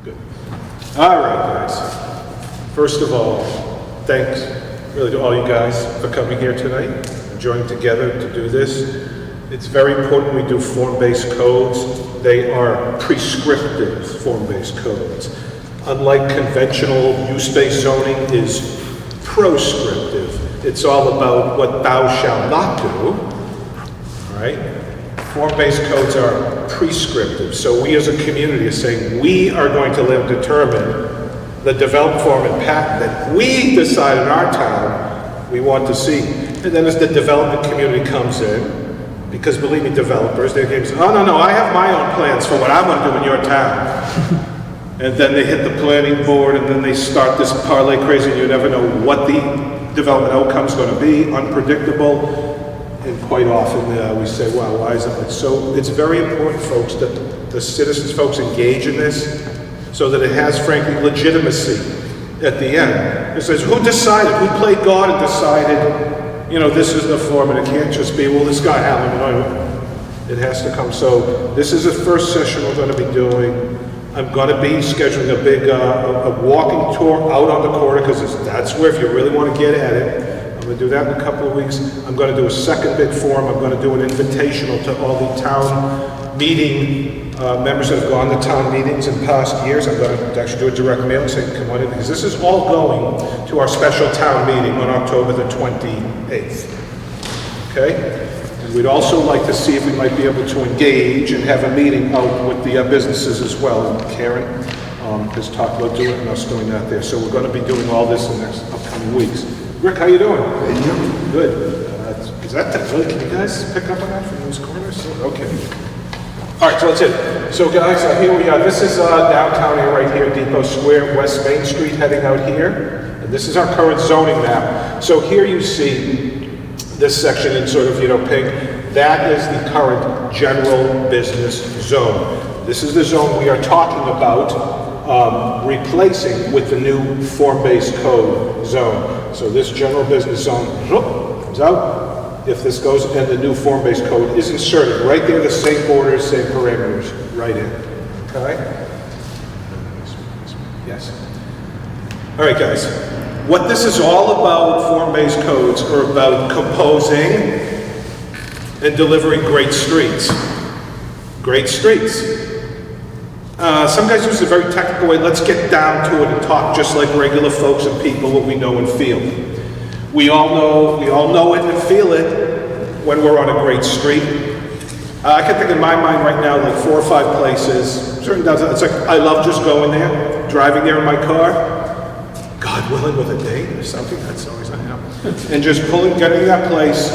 Good. All right, guys. First of all, thanks really to all you guys for coming here tonight and joining together to do this. It's very important we do form-based codes. They are prescriptive form-based codes. Unlike conventional use-based zoning is proscriptive. It's all about what thou shalt not do, all right? Form-based codes are prescriptive. So we as a community are saying we are going to live determine the developed form and pattern that we decide in our town we want to see. And then as the development community comes in, because believe me, developers, they're going to say, oh no, I have my own plans for what I'm going to do in your town. And then they hit the planning board and then they start this parlay crazy and you never know what the development outcome is going to be, unpredictable. And quite often we say, wow, why is it? So it's very important, folks, that the citizens folks engage in this so that it has, frankly, legitimacy at the end. It says, who decided? Who played God and decided, you know, this is the form, and it can't just be, well, this guy happened. It has to come. So this is the first session we're going to be doing. I'm going to be scheduling a big a walking tour out on the corner, because that's where, if you really want to get at it, I'm going to do that in a couple of weeks. I'm going to do a second big forum. I'm going to do an invitational to all the town meeting members that have gone to town meetings in past years. I'm going to actually do a direct mail and say, come on in, because this is all going to our special town meeting on October the 28th. Okay? And we'd also like to see if we might be able to engage and have a meeting out with the businesses as well. Karen has talked about doing us doing that there. So we're going to be doing all this in the next upcoming weeks. Rick, how you doing? Good. Is that really? Can you guys pick up on that from those corners? Okay. All right, so that's it. So guys, here we are. This is downtown here, right here, Depot Square, West Main Street, heading out here. And this is our current zoning map. So here you see this section in sort of, you know, pink. That is the current general business zone. This is the zone we are talking about replacing with the new form-based code zone. So this general business zone comes out. If this goes, and the new form-based code is inserted right there, the same borders, same parameters, right in. Okay? Yes. All right, guys. What this is all about, form-based codes, are about composing and delivering great streets. Great streets. Some guys use a very technical way. Let's get down to it and talk just like regular folks and people, what we know and feel. We all know it and feel it when we're on a great street. I can think in my mind right now like 4 or 5 places. It's like I love just going there, driving there in my car. God willing, with a date or something. That's always I know. And just getting that place,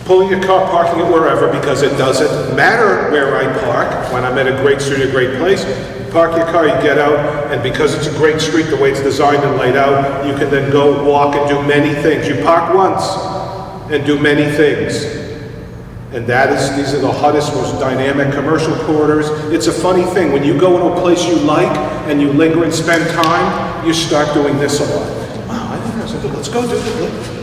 pulling your car, parking it wherever, because it doesn't matter where I park when I'm at a great street, a great place. Park your car, you get out, and because it's a great street, the way it's designed and laid out, you can then go walk and do many things. You park once and do many things. And these are the hottest, most dynamic commercial corridors. It's a funny thing, when you go into a place you like and you linger and spend time, you start doing this a lot. Wow, I think that's good. Let's go do it.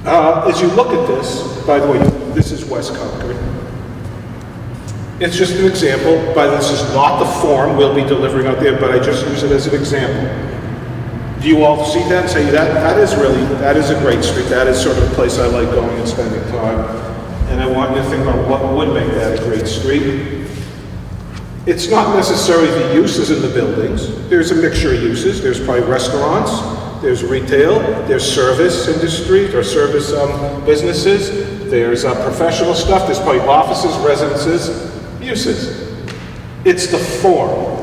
As you look at this, by the way, this is West Concord. It's just an example, but this is not the form we'll be delivering out there, but I just use it as an example. Do you all see that and say, that is a great street, that is sort of a place I like going and spending time, and I want you to think about what would make that a great street. It's not necessarily the uses in the buildings. There's a mixture of uses. There's probably restaurants, there's retail, there's service industry, or service businesses, there's professional stuff, there's probably offices, residences, uses. It's the form.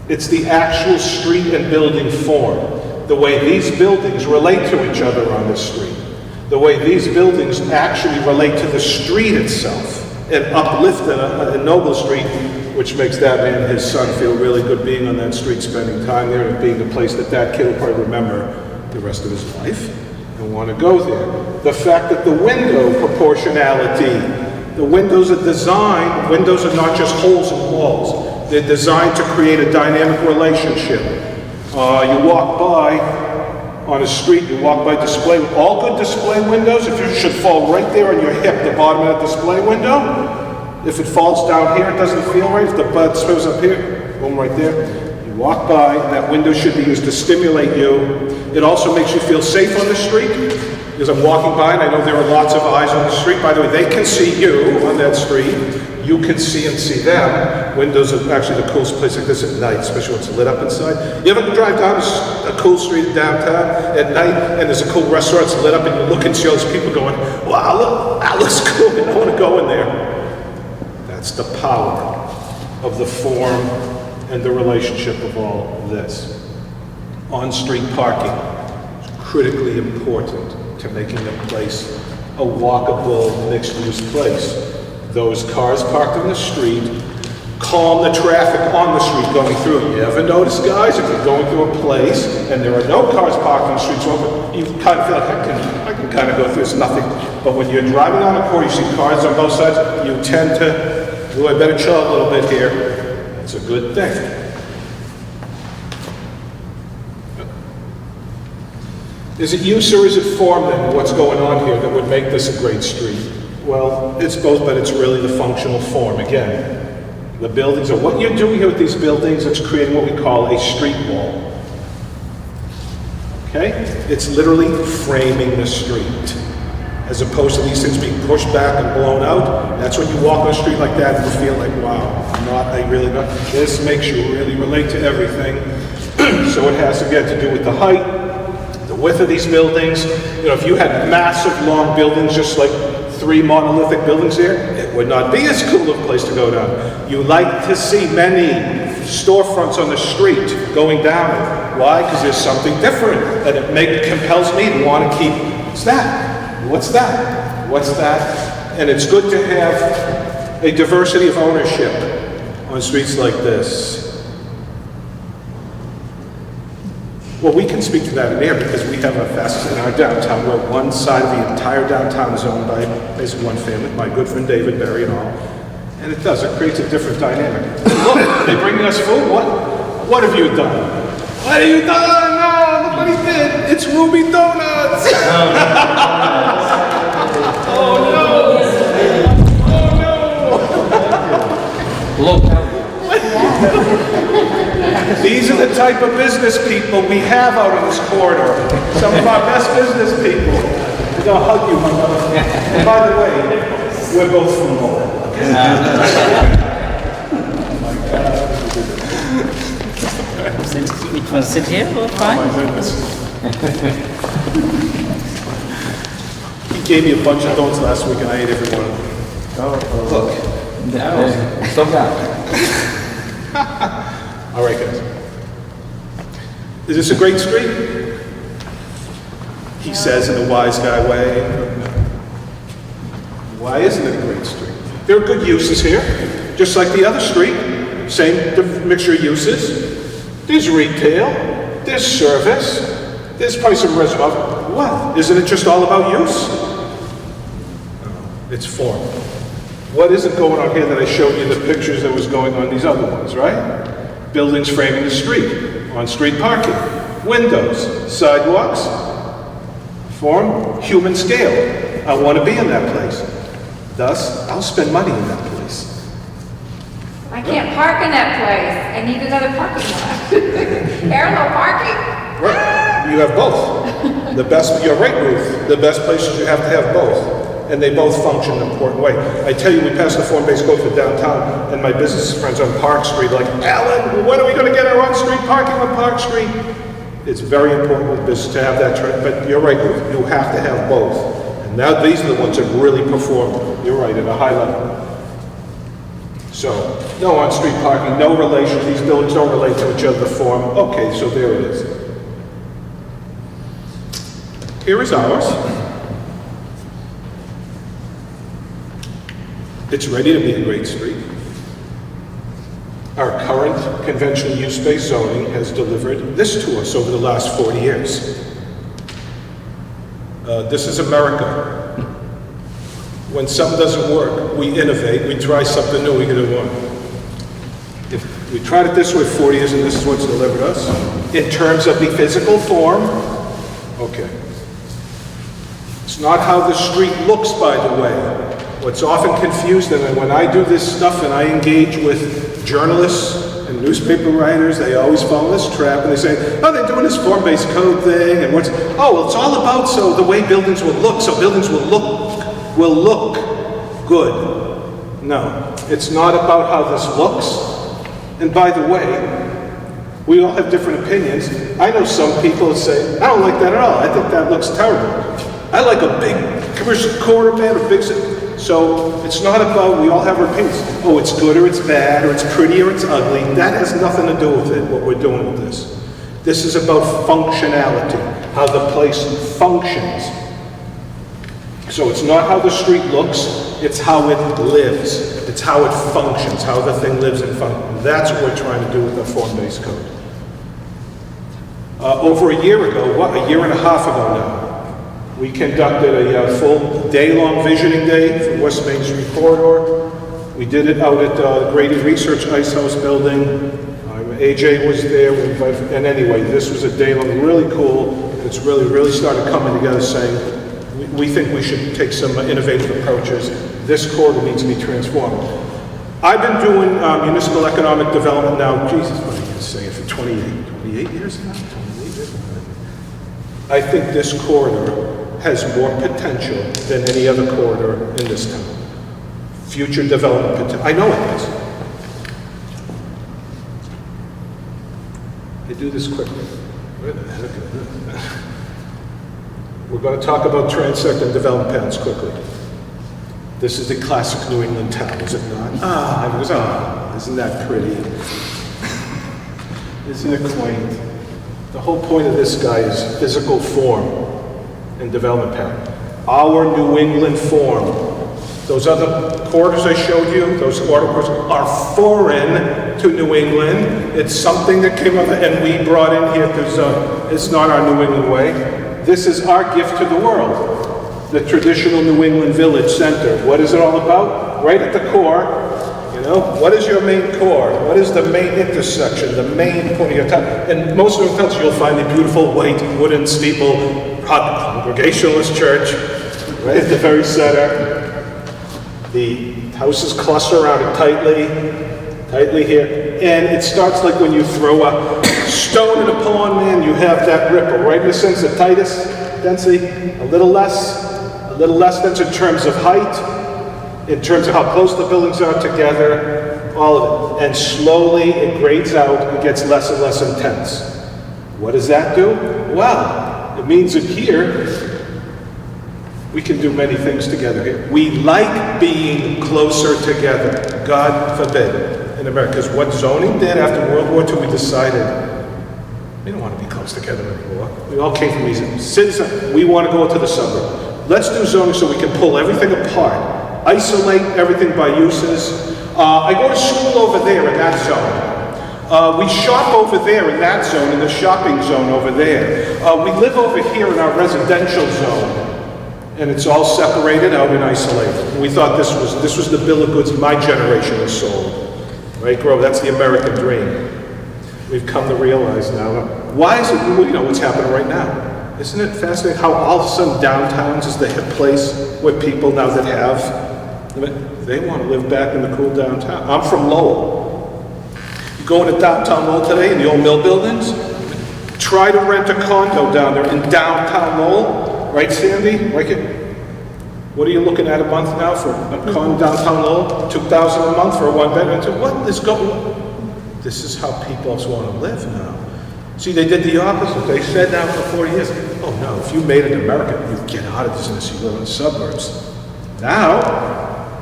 It's the actual street and building form. The way these buildings relate to each other on this street. The way these buildings actually relate to the street itself and uplift a noble street, which makes that man and his son feel really good being on that street, spending time there, and being the place that kid will probably remember the rest of his life and want to go there. The fact that the window proportionality, the windows are designed, windows are not just holes in walls. They're designed to create a dynamic relationship. You walk by on a street, you walk by display, all good display windows, if you should fall right there on your hip, the bottom of that display window, If it falls down here, it doesn't feel right. If the bud spills up here, boom, right there. You walk by, that window should be used to stimulate you. It also makes you feel safe on the street, because I'm walking by and I know there are lots of eyes on the street. By the way, they can see you on that street. You can see and see them. Windows are actually the coolest place like this at night, especially when it's lit up inside. You ever drive down a cool street in downtown at night and there's a cool restaurant that's lit up and you look and see all those people going, wow, look, that looks cool, I want to go in there. That's the power of the form and the relationship of all this. On-street parking is critically important to making a place a walkable, mixed-use place. Those cars parked in the street calm the traffic on the street going through. You ever notice, guys, if you're going through a place and there are no cars parked on the streets open, you kind of feel like, I can kind of go through, there's nothing. But when you're driving on a corner, you see cars on both sides, you tend to, oh, I better chill a little bit here. That's a good thing. Is it use or is it form then, what's going on here that would make this a great street? Well, it's both, but it's really the functional form. Again, the buildings, or what you're doing here with these buildings, it's creating what we call a street wall. Okay? It's literally framing the street. As opposed to these things being pushed back and blown out. That's when you walk on a street like that and you feel like, wow, I really not. This makes you really relate to everything. So it has, again, to do with the height, the width of these buildings. You know, if you had massive long buildings, just like 3 monolithic buildings here, it would not be as cool of a place to go down. You like to see many storefronts on the street going down. Why? Because there's something different, and it compels me to want to keep, what's that? What's that? What's that? And it's good to have a diversity of ownership on streets like this. Well, we can speak to that in there because we have a facet in our downtown where one side of the entire downtown is owned by basically one family, my good friend David Berry and all. And it creates a different dynamic. Look, they're bringing us food. What have you done? What have you done? No, look what he did. It's Ruby Donuts. Oh no. Oh no. These are the type of business people we have out in this corridor. Some of our best business people. They're going to hug you, my brother. And by the way, we're both from Lowell. Which one, sit here or fine? Oh my goodness. He gave me a bunch of donuts last week and I ate every one of them. Look. So bad. All right, guys. Is this a great street? He says in a wise guy way. Why isn't it a great street? There are good uses here, just like the other street. Same mixture of uses. There's retail, there's service, there's probably some restaurant. What? Isn't it just all about use? No, it's form. What isn't going on here that I showed you the pictures that was going on these other ones, right? Buildings framing the street, on-street parking, windows, sidewalks, form, human scale. I want to be in that place. Thus, I'll spend money in that place. I can't park in that place. I need another parking lot. Parallel parking? Right. You have both. The best, you're right, Ruth. The best places you have to have both. And they both function in an important way. I tell you, we passed the form-based code for downtown, and my business friends on Park Street like, Alan, when are we going to get our on-street parking on Park Street? It's very important with business to have that trend, but you're right, Ruth. You have to have both. And now these are the ones that really perform, you're right, at a high level. So, no on-street parking, no relation, these buildings don't relate to each other, the form. Okay, so there it is. Here is ours. It's ready to be a great street. Our current conventional use-based zoning has delivered this to us over the last 40 years. This is America. When something doesn't work, we innovate, we try something new, we get it wrong. If we tried it this way 40 years and this is what's delivered us, in terms of the physical form, okay. It's not how the street looks, by the way. What's often confused, and when I do this stuff and I engage with journalists and newspaper writers, they always fall in this trap and they say, oh, they're doing this form-based code thing, and oh, well, it's all about so the way buildings will look, so buildings will look good. No, it's not about how this looks. And by the way, we all have different opinions. I know some people that say, I don't like that at all. I think that looks terrible. I like a big commercial corridor, man, a big... So it's not about, we all have our opinions. Oh, it's good or it's bad, or it's pretty or it's ugly. That has nothing to do with it, what we're doing with this. This is about functionality, how the place functions. So it's not how the street looks, it's how it lives. It's how it functions, how the thing lives and functions. That's what we're trying to do with the form-based code. Over a year ago, a year and a half ago now, we conducted a full day-long visioning day for West Main Street Corridor. We did it out at the Grady Research Ice House building. AJ was there, and anyway, this was a day-long, really cool. It's really started coming together saying, we think we should take some innovative approaches. This corridor needs to be transformed. I've been doing municipal economic development now, Jesus, what are you saying, for 28 years now? 28 years? I think this corridor has more potential than any other corridor in this town. Future development potential. I know it has. I do this quickly. Where the heck is this? We're going to talk about transect and development patterns quickly. This is the classic New England town, is it not? Isn't that pretty? Isn't it quaint? The whole point of this guy is physical form and development pattern. Our New England form. Those other corridors I showed you, those corridors are foreign to New England. It's something that came up and we brought in here because it's not our New England way. This is our gift to the world. The traditional New England village center. What is it all about? Right at the core, you know, what is your main core? What is the main intersection, the main point of your town? In most New England towns, you'll find the beautiful white wooden steeple, Congregationalist church, right at the very center. The houses cluster around it tightly here. And it starts like when you throw a stone in a pond, man, you have that ripple, right? In the sense of tightness, density, a little less dense in terms of height, in terms of how close the buildings are together, all of it. And slowly it grades out and gets less and less intense. What does that do? Well, it means that here, we can do many things together here. We like being closer together, God forbid, in America. Because what zoning did after World War II, we decided we don't want to be close together anymore. We all came from these cities. We want to go to the suburb. Let's do zoning so we can pull everything apart, isolate everything by uses. I go to school over there in that zone. We shop over there in that zone, in the shopping zone over there. We live over here in our residential zone. And it's all separated out and isolated. We thought this was the bill of goods my generation was sold. Right, Grove? That's the American dream. We've come to realize now. Why is it, you know, what's happening right now? Isn't it fascinating how all of a sudden downtowns is the hip place where people now that have, they want to live back in the cool downtown. I'm from Lowell. You go into downtown Lowell today in the old mill buildings, try to rent a condo down there in downtown Lowell. Right, Sandy? What are you looking at a month now for a condo downtown Lowell? $2,000 a month for a one-bedroom? What is going on? This is how people want to live now. See, they did the opposite. They said now for 40 years, oh no, if you made it American, you get out of this, you live in the suburbs. Now,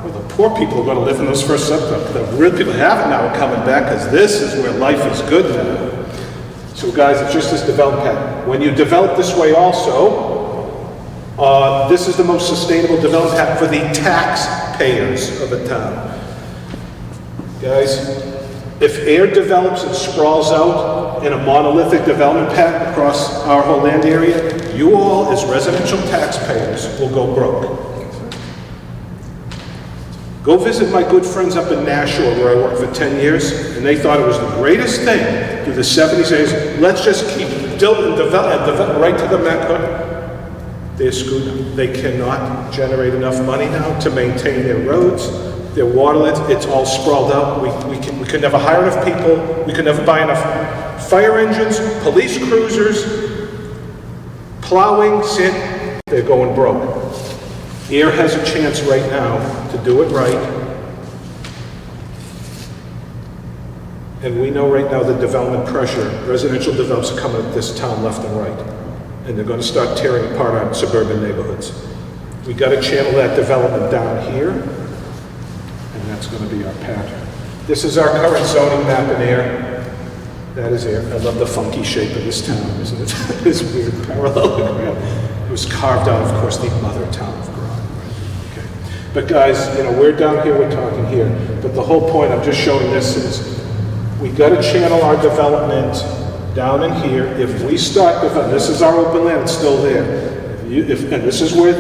well, the poor people are going to live in those first suburbs. The real people have it now are coming back because this is where life is good now. So guys, it's just this development pattern. When you develop this way also, this is the most sustainable development pattern for the taxpayers of a town. Guys, if air develops and sprawls out in a monolithic development pattern across our whole land area, you all as residential taxpayers will go broke. Go visit my good friends up in Nashua where I worked for 10 years, and they thought it was the greatest thing through the 70s, 80s. Let's just keep building and develop right to the Mecca. they're screwed up. They cannot generate enough money now to maintain their roads, their waterlets. It's all sprawled out. We can never hire enough people. We can never buy enough fire engines, police cruisers, plowing, sand. They're going broke. Air has a chance right now to do it right. And we know right now the development pressure, residential developments are coming at this town left and right. And they're going to start tearing apart our suburban neighborhoods. We got to channel that development down here, and that's going to be our pattern. This is our current zoning map in Air. That is Air. I love the funky shape of this town, isn't it? This weird parallelogram. It was carved out, of course, the mother town of Groton. Okay. But guys, you know, we're down here, we're talking here. But the whole point, I'm just showing this is, we got to channel our development down in here. If we start developing, this is our open land, it's still there. And this is where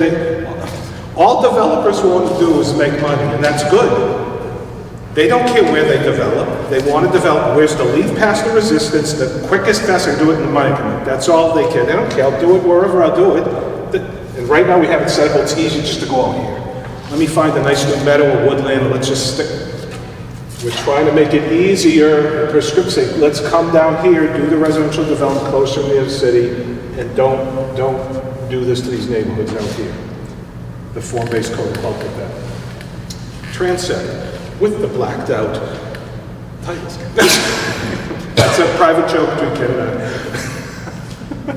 all developers want to do is make money, and that's good. They don't care where they develop. They want to develop where's the leaf past the resistance, the quickest, fast, and do it in the money. That's all they care. They don't care. I'll do it wherever I'll do it. And right now we have it set up, it's easy just to go out here. Let me find a nice new meadow or woodland, and let's just stick. We're trying to make it easier, prescriptive. Let's come down here, do the residential development closer near the city, and don't do this to these neighborhoods out here. The form-based code will help with that. Transect, with the blacked out titles. That's a private joke between Ken and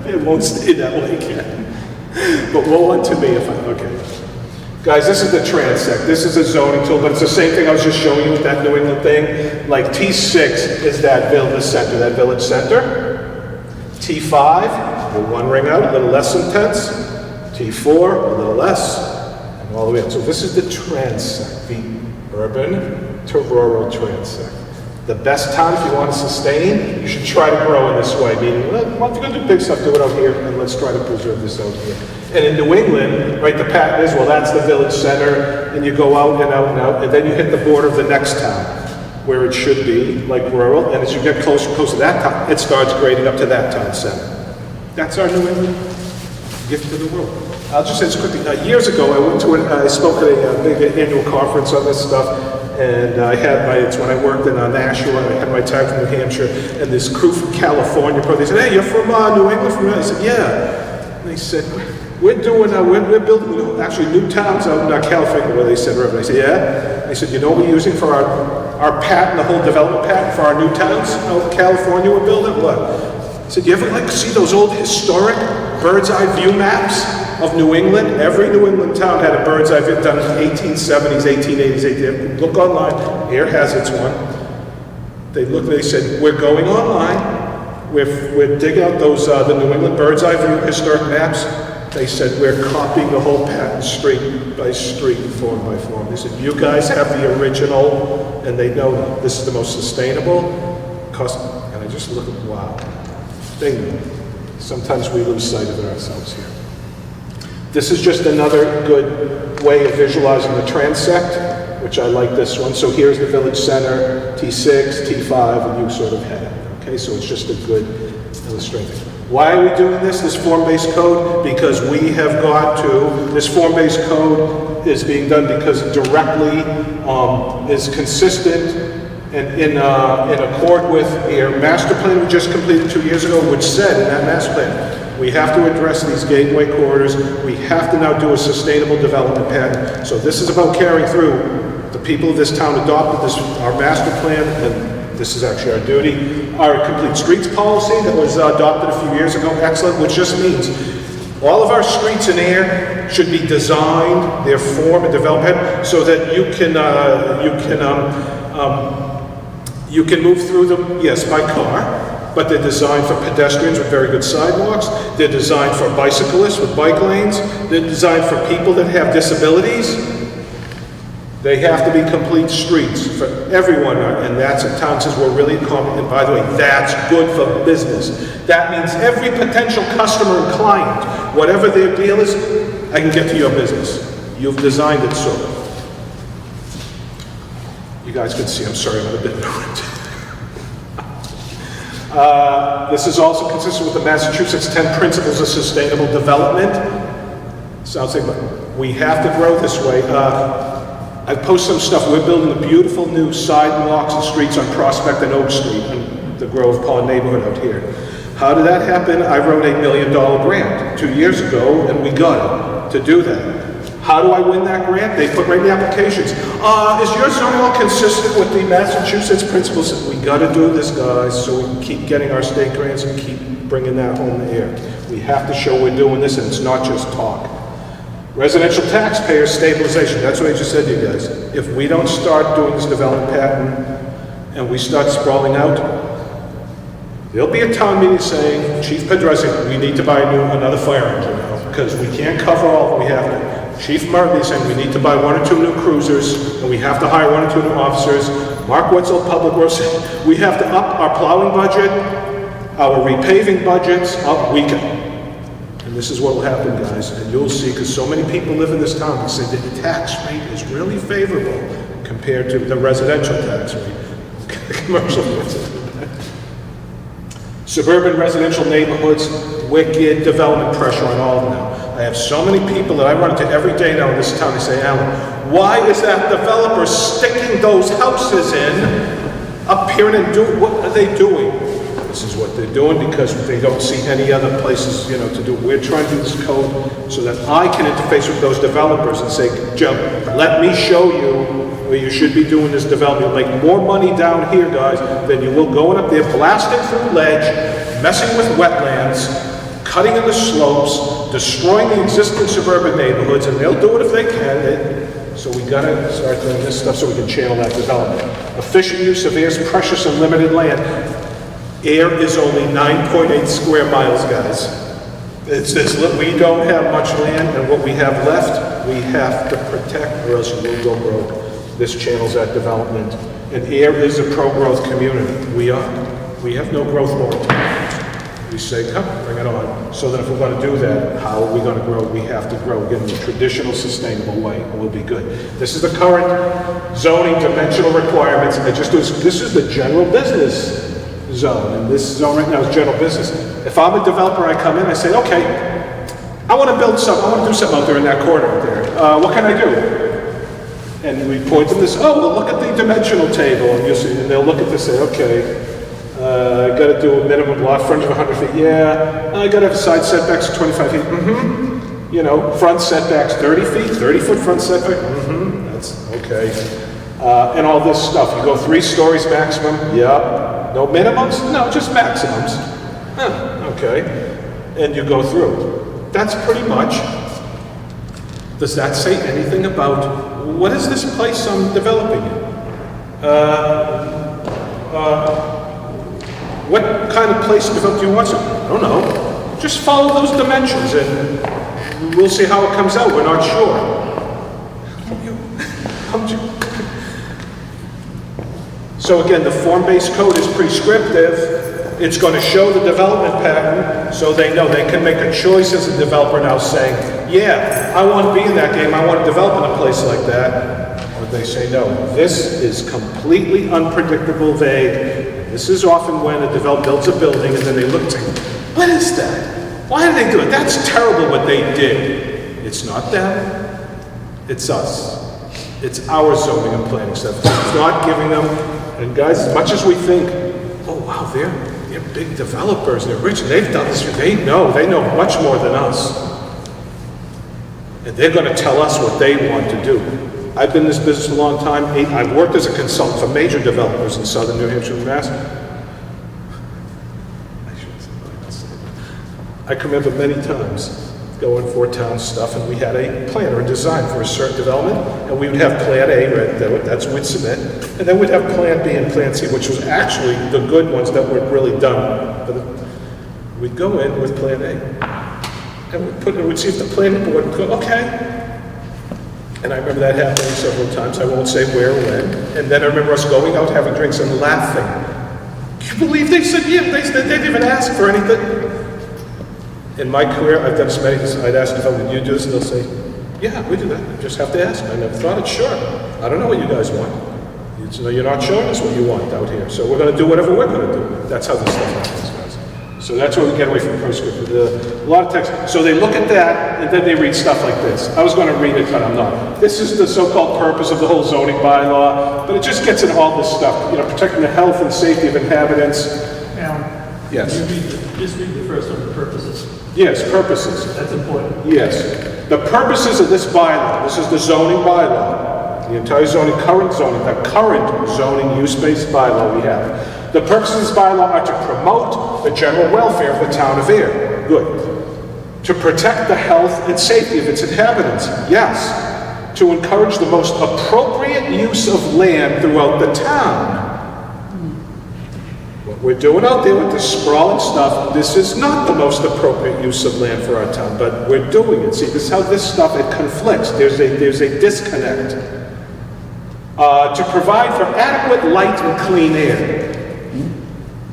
I. It won't stay that way, Ken. But woe unto me if I, okay. Guys, this is the transect. This is a zoning tool, but it's the same thing I was just showing you with that New England thing. Like T6 is that village center. T5, we're one ring out, a little less intense. T4, a little less, and all the way up. So this is the transect, the urban to rural transect. The best time if you want to sustain, you should try to grow in this way. Meaning, well, if you're going to do big stuff, do it out here, and let's try to preserve this out here. And in New England, right, the pattern is, well, that's the village center, and you go out and out and out, and then you hit the border of the next town, where it should be, like rural, and as you get closer to that town, it starts grading up to that town center. That's our New England gift to the world. I'll just say this quickly. Years ago, I spoke at a big annual conference on this stuff, and I had it's when I worked in Nashua, and I had my time from New Hampshire, and this crew from California, they said, hey, you're from New England? I said, yeah. And they said, we're building actually new towns out in California, where they said river. I said, yeah. They said, you know what we're using for our patent, the whole development patent for our new towns out in California we're building? What? I said, you ever see those old historic bird's eye view maps of New England? Every New England town had a bird's eye view done in the 1870s, 1880s, Look online, Air has its one. They said, we're going online. We're digging out those, the New England bird's eye view historic maps. They said, we're copying the whole patent street by street, form by form. They said, you guys have the original, and they know this is the most sustainable. And I just look at, wow. Sometimes we lose sight of it ourselves here. This is just another good way of visualizing the transect, which I like this one. So here's the village center, T6, T5, and you sort of head out. Okay, so it's just a good illustration. Why are we doing this form-based code? Because we have got to, this form-based code is being done because it directly is consistent and in accord with our master plan we just completed 2 years ago, which said in that master plan, we have to address these gateway corridors. We have to now do a sustainable development pattern. So this is about carrying through. The people of this town adopted this, our master plan, and this is actually our duty. Our complete streets policy that was adopted a few years ago, excellent, which just means all of our streets in Air should be designed, their form and development, so that you can move through them, yes, by car, but they're designed for pedestrians with very good sidewalks. They're designed for bicyclists with bike lanes. They're designed for people that have disabilities. They have to be complete streets for everyone, and that's at town says we're really common. And by the way, that's good for business. That means every potential customer and client, whatever their deal is, I can get to your business. You've designed it so. You guys can see, I'm sorry, I'm a bit nervous. This is also consistent with the Massachusetts 10 Principles of Sustainable Development. Sounds like, we have to grow this way. I post some stuff. We're building a beautiful new sidewalks and streets on Prospect and Oak Street in the Grove Pond neighborhood out here. How did that happen? I wrote $1 million grant 2 years ago, and we got it to do that. How do I win that grant? They put right in the applications. Is your zoning all consistent with the Massachusetts principles? We gotta do this, guys, so we can keep getting our state grants and keep bringing that home here. We have to show we're doing this, and it's not just talk. Residential taxpayer stabilization, that's what I just said to you guys. If we don't start doing this development pattern, and we start sprawling out, there'll be a town meeting saying, Chief Pedresi, we need to buy another fire engine now, because we can't cover all that we have to. Chief Murphy saying we need to buy 1 or 2 new cruisers, and we have to hire 1 or 2 new officers. Mark Wetzel, Public Works, saying we have to up our plowing budget, our repaving budgets, we can. And this is what will happen, guys, and you'll see, because so many people live in this town, they say that the tax rate is really favorable compared to the residential tax rate, the commercial tax rate. Suburban residential neighborhoods, wicked development pressure on all of them now. I have so many people that I run into every day now in this town, they say, Alan, why is that developer sticking those houses in up here and what are they doing? This is what they're doing because they don't see any other places, to do. We're trying to do this code so that I can interface with those developers and say, Joe, let me show you where you should be doing this development. You'll make more money down here, guys, than you will going up there, blasting through ledge, messing with wetlands, cutting in the slopes, destroying the existing suburban neighborhoods, and they'll do it if they can. So we gotta start doing this stuff so we can channel that development. Efficient use of air's precious and limited land. Air is only 9.8 square miles, guys. We don't have much land, and what we have left, we have to protect, or else we'll go broke. This channels that development. And air is a pro-growth community. We are. We have no growth moratorium. We say, come, bring it on. So that if we're going to do that, how are we going to grow? We have to grow again in the traditional, sustainable way. It will be good. This is the current zoning dimensional requirements. This is the general business zone, and this zone right now is general business. If I'm a developer, I come in, I say, okay, I want to build something, I want to do something out there in that corner out there. What can I do? And we point to this, well, look at the dimensional table, and you'll see, and they'll look at this and say, okay, I got to do a minimum lot frontage of 100 feet. Yeah, I got to have side setbacks of 25 feet. Mm-hmm. Front setbacks 30 feet, 30-foot front setback. Mm-hmm. That's okay. And all this stuff. You go 3 stories maximum. Yep. No minimums? No, just maximums. Okay. And you go through. That's pretty much. Does that say anything about what is this place I'm developing? What kind of place do you want? I don't know. Just follow those dimensions and we'll see how it comes out. We're not sure. So again, the form-based code is prescriptive. It's going to show the development pattern so they know they can make a choice as a developer now saying, yeah, I want to be in that game. I want to develop in a place like that. Or they say, no, this is completely unpredictable, vague. This is often when a developer builds a building and then they look and say, what is that? Why did they do it? That's terrible what they did. It's not them. It's us. It's our zoning and planning stuff. It's not giving them, and guys, as much as we think, oh wow, they're big developers, they're rich, they've done this, they know much more than us. And they're going to tell us what they want to do. I've been in this business a long time. I've worked as a consultant for major developers in southern New Hampshire and Mass. I can remember many times going for town stuff, and we had a plan or a design for a certain development, and we would have Plan A, that's what we'd submit, and then we'd have Plan B and Plan C, which was actually the good ones that were really done. We'd go in with Plan A, and we'd see if the planning board would go, okay. And I remember that happening several times. I won't say where or when. And then I remember us going out, having drinks, and laughing. Can you believe they said, yeah, they didn't even ask for anything. In my career, I've done this many times. I'd ask them, would you do this? And they'll say, yeah, we do that. You just have to ask. I never thought it. Sure. I don't know what you guys want. You're not showing us what you want out here. So we're going to do whatever we're going to do. That's how this stuff happens, guys. So that's where we get away from prescriptive. A lot of text. So they look at that, and then they read stuff like this. I was going to read it, but I'm not. This is the so-called purpose of the whole zoning bylaw, but it just gets into all this stuff. You know, protecting the health and safety of inhabitants. Alan? Yes. Just read the first one, the purposes. Yes, purposes. That's important. Yes. The purposes of this bylaw, this is the zoning bylaw, the entire zoning, the current zoning use-based bylaw we have. The purposes of this bylaw are to promote the general welfare of the town of Air. Good. To protect the health and safety of its inhabitants. Yes. To encourage the most appropriate use of land throughout the town. What we're doing out there with this sprawling stuff, this is not the most appropriate use of land for our town, but we're doing it. See, this is how this stuff, it conflicts. There's a disconnect. To provide for adequate light and clean air.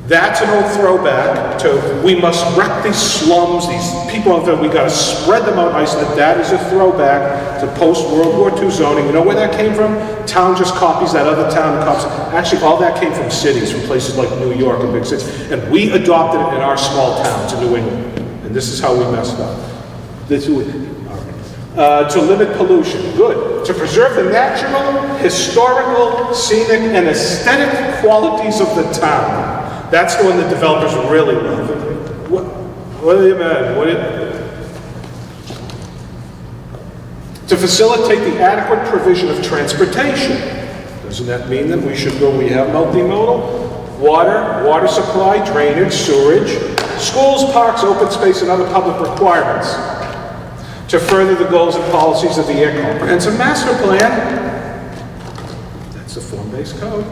That's an old throwback to, we must wreck these slums, these people out there, we gotta spread them out in Iceland. That is a throwback to post-World War II zoning. You know where that came from? Town just copies that other town and copies. Actually, all that came from cities, from places like New York and big cities. And we adopted it in our small towns in New England. And this is how we messed up. To limit pollution, good. To preserve the natural, historical, scenic, and aesthetic qualities of the town. That's the one that developers really love. What do you mean? To facilitate the adequate provision of transportation. Doesn't that mean that we have multimodal? Water supply, drainage, sewerage, schools, parks, open space, and other public requirements. To further the goals and policies of the Air Comprehensive Master Plan. That's the form-based code.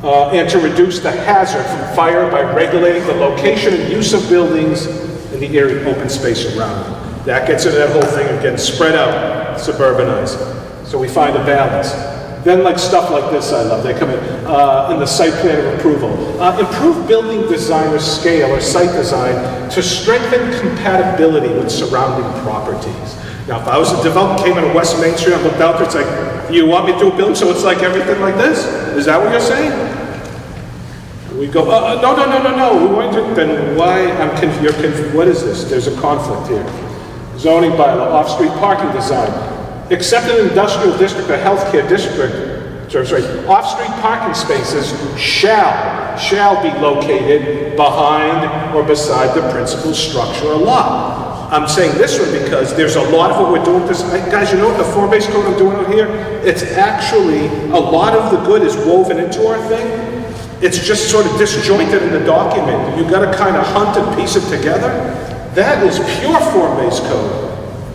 And to reduce the hazard from fire by regulating the location and use of buildings in the area open space around them. That gets into that whole thing of getting spread out, suburbanized. So we find a balance. Then like stuff like this I love, they come in the site plan of approval. Improve building design or scale or site design to strengthen compatibility with surrounding properties. Now if I was a developer, came in on West Main Street, I looked out there, it's like, you want me to do a building so it's like everything like this? Is that what you're saying? We go, no, we want to, then why, what is this? There's a conflict here. Zoning bylaw, off-street parking design. Except in an industrial district or healthcare district, off-street parking spaces shall be located behind or beside the principal structure or lot. I'm saying this one because there's a lot of what we're doing this, guys, you know what the form-based code I'm doing out here? It's actually, a lot of the good is woven into our thing. It's just sort of disjointed in the document. You gotta kind of hunt and piece it together. That is pure form-based code.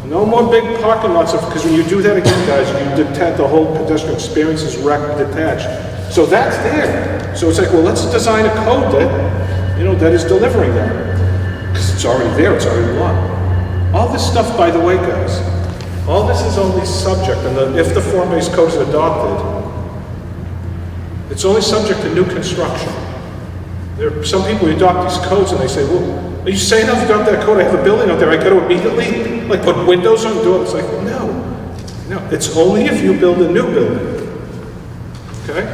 No more big parking lots because when you do that again, guys, you detach, the whole pedestrian experience is detached. So that's there. So it's like, well, let's design a code that, that is delivering that. Because it's already there, it's already law. All this stuff, by the way, guys, all this is only subject, and if the form-based code is adopted, it's only subject to new construction. There are some people who adopt these codes and they say, well, are you saying I've got that code, I have a building out there, I got to immediately, like, put windows on the door? It's like, no, it's only if you build a new building. Okay?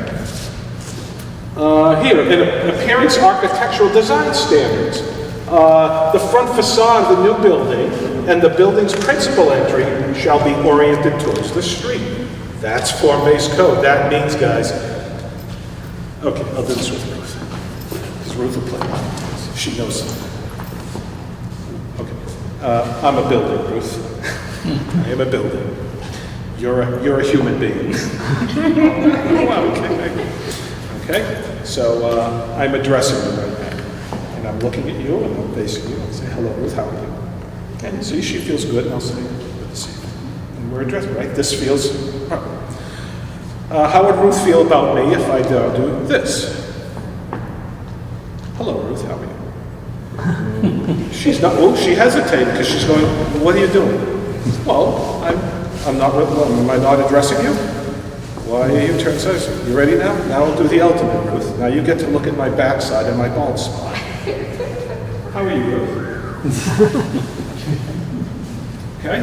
Here, in appearance architectural design standards. The front facade of the new building and the building's principal entry shall be oriented towards the street. That's form-based code. That means, guys, okay, I'll do this with Ruth. Because Ruth will play. She knows. Okay, I'm a building, Ruth. I am a building. You're a human being. Okay, so I'm addressing you right now. And I'm looking at you, and I'm facing you, and say, hello, Ruth, how are you? And see, she feels good, and I'll say, good to see you. And we're addressing, right? This feels proper. How would Ruth feel about me if I do this? Hello, Ruth, how are you? She's not, well, she hesitated, because she's going, what are you doing? Well, I'm not, am I not addressing you? Why are you turning sides? You ready now? Now I'll do the ultimate, Ruth. Now you get to look at my backside and my bald spot. How are you, Ruth? Okay?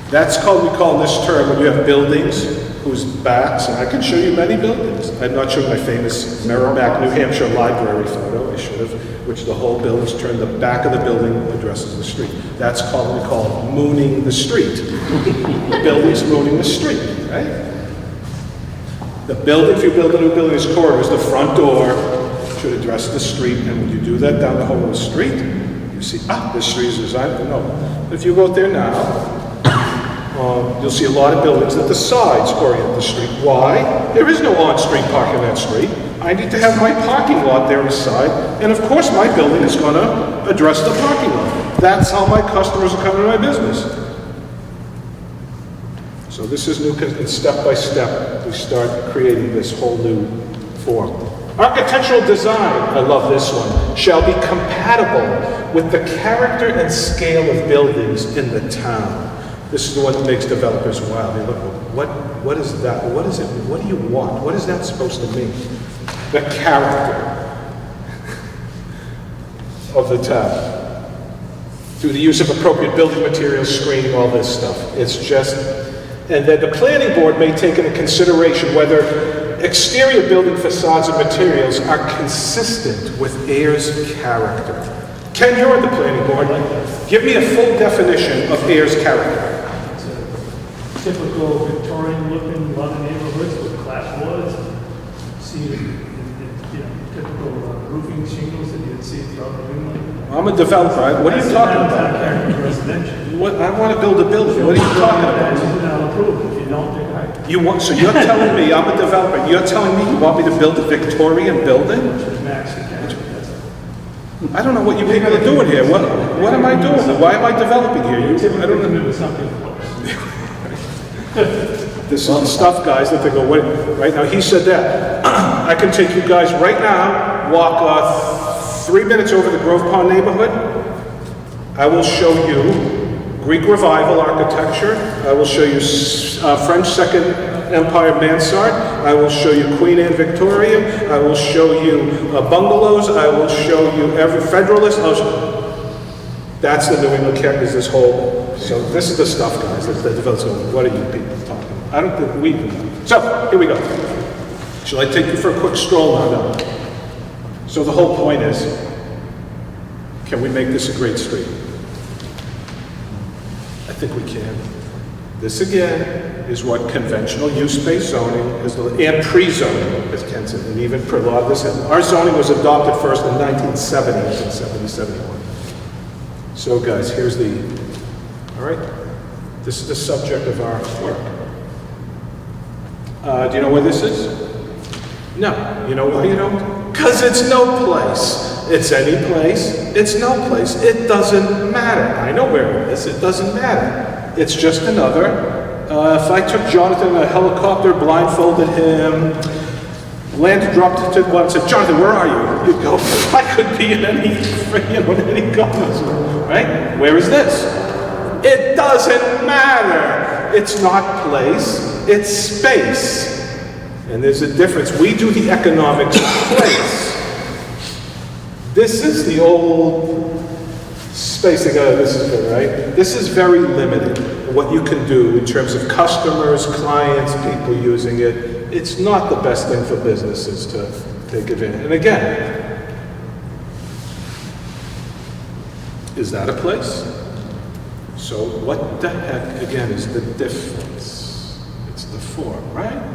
That's called, we call this term, when you have buildings whose backs, and I can show you many buildings. I'm not showing my famous Merrimack, New Hampshire library photo, I should have, which the whole building's turned, the back of the building addresses the street. That's what we call mooning the street. The building's mooning the street, right? The building, if you build a new building, is corridors, the front door should address the street, and when you do that down the whole of the street, you see, this street is designed for no. But if you go out there now, you'll see a lot of buildings that the sides orient the street. Why? There is no on-street parking on that street. I need to have my parking lot there on the side, and of course my building is going to address the parking lot. That's how my customers are coming to my business. So this is new, and step by step, we start creating this whole new form. Architectural design, I love this one, shall be compatible with the character and scale of buildings in the town. This is the one that makes developers wild. They look, what is that? What is it? What do you want? What is that supposed to mean? The character of the town. Through the use of appropriate building materials, screening, all this stuff. It's just, and then the planning board may take into consideration whether exterior building facades and materials are consistent with Ayer's character. Ken, you're on the planning board. Give me a full definition of Ayer's character. Typical Victorian-looking London neighborhoods with clapboards, see, typical roofing shingles that you'd see throughout New England. I'm a developer. What are you talking about? Character residential. What, I want to build a building. What are you talking about? I'll approve. If you don't, then I. You want, so you're telling me, I'm a developer, you're telling me you want me to build a Victorian building? Max the character, that's it. I don't know what you people are doing here. What am I doing? Why am I developing here? I don't know. It was something close. This is the stuff, guys, that they go, wait, right now, he said that. I can take you guys right now, walk 3 minutes over the Grove Pond neighborhood. I will show you Greek Revival architecture. I will show you French Second Empire Mansard. I will show you Queen Anne Victorian. I will show you bungalows. I will show you every Federalist. That's the New England character, is this whole. So this is the stuff, guys, that the developers go, what are you people talking about? I don't think we even know. So, here we go. Shall I take you for a quick stroll now? No. So the whole point is, can we make this a great street? I think we can. This again is what conventional use-based zoning is, and pre-zoning, as Ken said, and even per law, our zoning was adopted first in 1970s and 71. So guys, here's all right, this is the subject of our work. Do you know where this is? No. You know why you don't? Because it's no place. It's any place. It's no place. It doesn't matter. I know where it is. It doesn't matter. It's just another. If I took Jonathan in a helicopter, blindfolded him, dropped it to one, and said, Jonathan, where are you? You'd go, I could be in any government, right? Where is this? It doesn't matter. It's not place, it's space. And there's a difference. We do the economics of place. This is the old space. This is good, right? This is very limited, what you can do in terms of customers, clients, people using it. It's not the best thing for businesses to take advantage. And again, is that a place? So what the heck, again, is the difference? It's the form, right?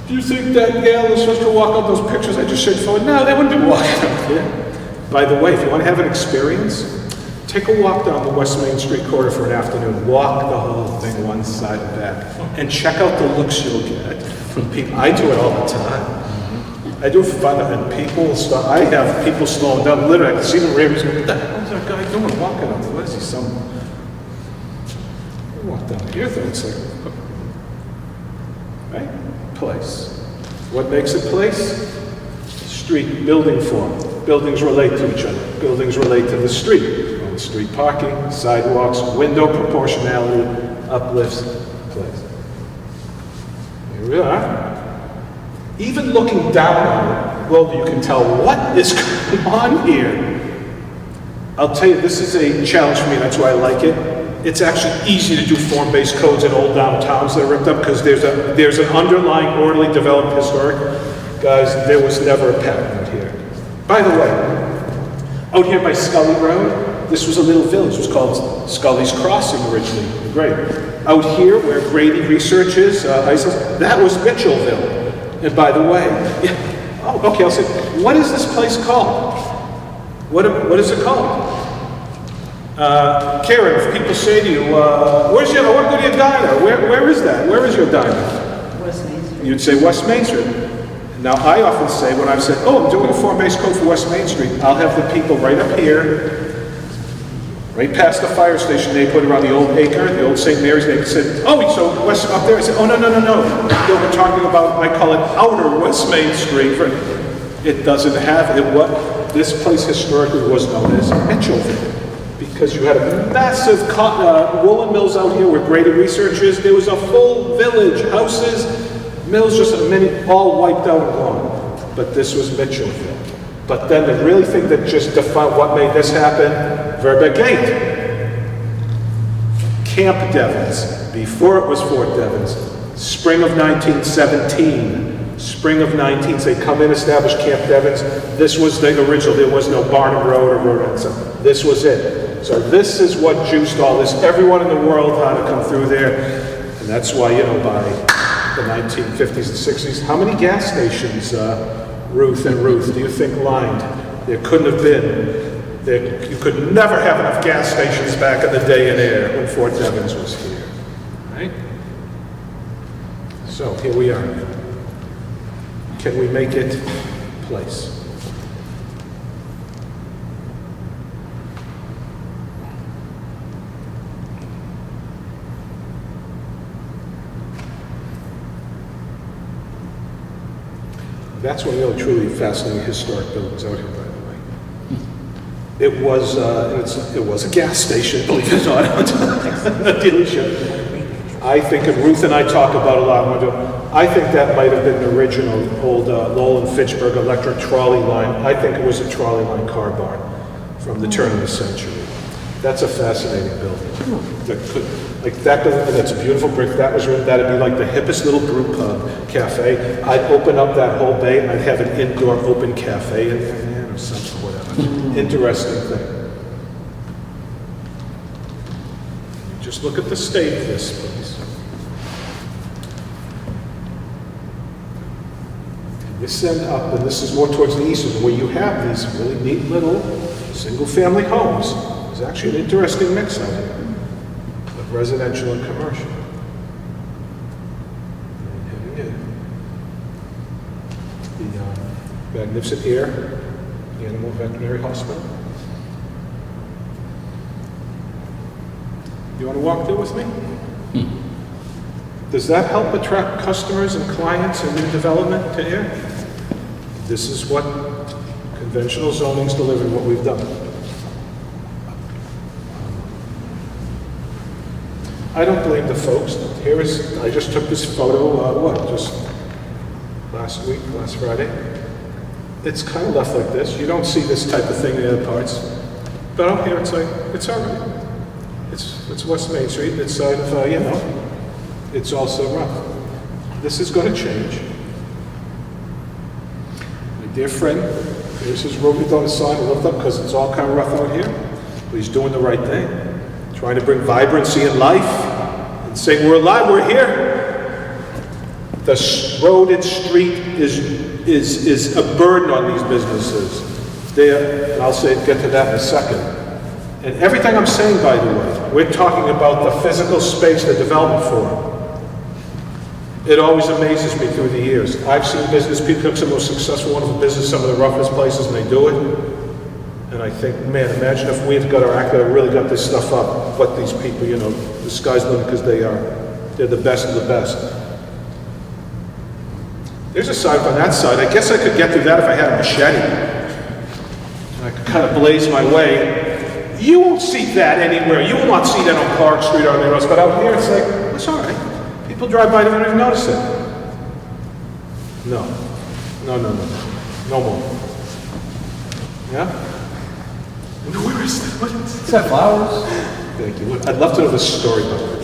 Do you think that Gail is supposed to walk out those pictures I just showed forward? No, they wouldn't be walking out there. By the way, if you want to have an experience, take a walk down the West Main Street corridor for an afternoon. Walk the whole thing one side and back. And check out the looks you'll get from people. I do it all the time. I do it for fun, and people start. I have people slowing down. Literally, I can see the ravers going, what the hell is that guy doing walking up there? What is he, some... Walk down here, though, it's like... Right? Place. What makes a place? Street, building form. Buildings relate to each other. Buildings relate to the street. Street parking, sidewalks, window proportionality, uplifts, place. Here we are. Even looking down on it, well, you can tell what is going on here. I'll tell you, this is a challenge for me, that's why I like it. it's actually easy to do form-based codes in old downtowns that are ripped up because there's an underlying orderly developed historic. Guys, there was never a pattern out here. By the way, out here by Scully Road, this was a little village. It was called Scully's Crossing originally. Great. Out here where Grady Research is, ISIS, that was Mitchellville. And by the way, oh, okay, I'll say, what is this place called? What is it called? Karen, if people say to you, I want to go to your diner. Where is that? Where is your diner? West Main Street. You'd say West Main Street. Now, I often say, when I've said, oh, I'm doing a form-based code for West Main Street, I'll have the people right up here, right past the fire station, they put around the old acre, the old St. Mary's, they said, oh, so West up there? I said, oh, no. No, we're talking about, I call it outer West Main Street. It doesn't have it. What this place historically was known as Mitchellville. Because you had a massive woolen mills out here where Grady Research is. There was a full village, houses, mills, just all wiped out and gone. But this was Mitchellville. But then the really thing that just defined what made this happen, Verbeck Gate. Camp Devens, before it was Fort Devens, spring of 1917. Spring of 19, they come in, establish Camp Devens. This was the original. There was no Barnum Road or Road Ensign. This was it. So this is what juiced all this. Everyone in the world had to come through there. And that's why, by the 1950s and 60s, how many gas stations, Ruth, do you think lined? There couldn't have been. You could never have enough gas stations back in the day and air when Fort Devens was here. Right? So here we are. Can we make it place? That's one really truly fascinating historic buildings out here, by the way. It was a gas station, believe it or not, a dealership. I think, and Ruth and I talk about a lot, I think that might have been the original old Lowell and Fitchburg electric trolley line. I think it was a trolley line car barn from the turn of the century. That's a fascinating building. That's a beautiful brick. That'd be like the hippest little brew pub cafe. I'd open up that whole bay and I'd have an indoor open cafe in there or something, whatever. Interesting thing. Just look at the state of this place. This end up, and this is more towards the east, where you have these really neat little single-family homes. There's actually an interesting mix out here of residential and commercial. The magnificent Air Animal Veterinary Hospital. You want to walk there with me? Does that help attract customers and clients and new development to Air? This is what conventional zoning's delivered, what we've done. I don't blame the folks. I just took this photo, just last Friday. It's kind of left like this. You don't see this type of thing in other parts. But out here, it's like, it's all right. It's West Main Street, it's side of, it's also rough. This is going to change. My dear friend, here's his road on the side, I looked up because it's all kind of rough out here. But he's doing the right thing. Trying to bring vibrancy and life and saying, we're alive, we're here. The road and street is a burden on these businesses. And I'll get to that in a second. And everything I'm saying, by the way, we're talking about the physical space, the development for. It always amazes me through the years. I've seen business people become some of the most successful, wonderful business, some of the roughest places, and they do it. And I think, man, imagine if we had got our act together, really got this stuff up, what these people, the sky's the limit because they're the best of the best. There's a side on that side. I guess I could get through that if I had a machete. And I could kind of blaze my way. You won't see that anywhere. You will not see that on Clark Street or anywhere else. But out here, it's like, it's all right. People drive by, they don't even notice it. No. No more. Yeah? Where is that? What is Is that flowers? Thank you. I'd love to know the story behind it.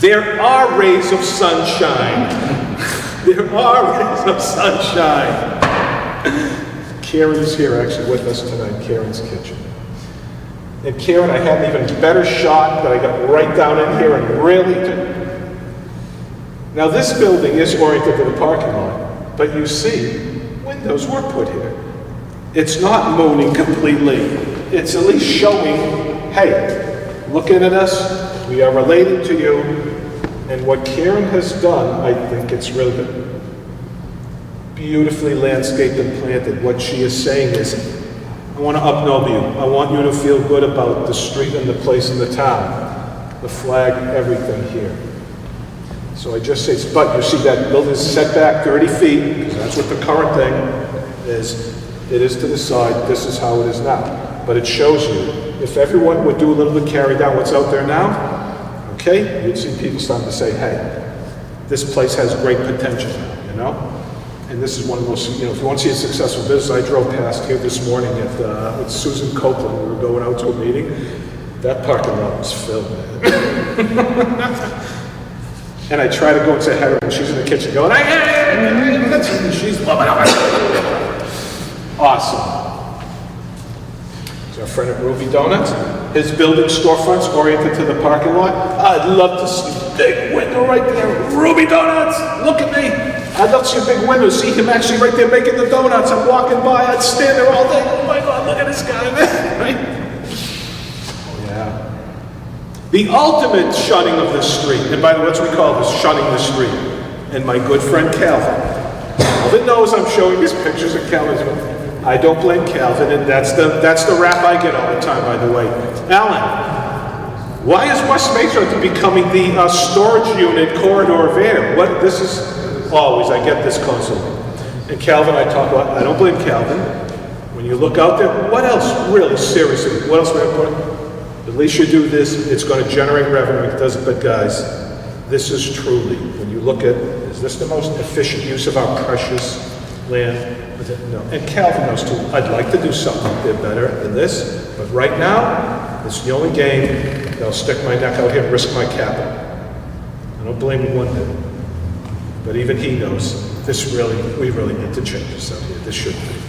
There are rays of sunshine. There are rays of sunshine. Karen is here actually with us tonight, Karen's Kitchen. And Karen, I had an even better shot that I got right down in here and really Now this building is oriented to the parking lot, but you see, windows were put here. It's not mooning completely. It's at least showing, hey, looking at us, we are related to you, and what Karen has done, I think it's really good. Beautifully landscaped and planted. What she is saying is, I want to upnoble you. I want you to feel good about the street and the place in the town. The flag, everything here. So I just say, but you see that building is set back 30 feet, because that's what the current thing is. It is to the side, this is how it is now. But it shows you, if everyone would do a little bit carry down what's out there now, okay, you'd see people starting to say, hey, this place has great potential now, you know? And this is one of the most, if you want to see a successful business, I drove past here this morning with Susan Copeland. We were going out to a meeting. That parking lot was filled, man. And I try to go and say hi to her, and she's in the kitchen going, hey, she's loving it. Awesome. It's our friend at Ruby Donuts. His building storefronts oriented to the parking lot. I'd love to see a big window right there. Ruby Donuts, look at me. I'd love to see a big window, see him actually right there making the donuts. I'm walking by, I'd stand there all day. Oh my God, look at this guy, man. Right? Yeah. The ultimate shunning of the street, and by the way, that's what we call this, shunning the street. And my good friend Calvin. Calvin knows I'm showing these pictures of Calvin. I don't blame Calvin, and that's the rap I get all the time, by the way. Alan, why is West Mason becoming the storage unit corridor of air? What, this is always, I get this constantly. And Calvin, I talk about, I don't blame Calvin. When you look out there, what else, really, seriously, what else would I put? At least you do this, it's going to generate revenue, it doesn't, but guys, this is truly, when you look at, is this the most efficient use of our precious land? No. And Calvin knows too, I'd like to do something up there better than this, but right now, it's the only game that I'll stick my neck out here and risk my capital. I don't blame him one bit. But even he knows, we really need to change this out here. This should be.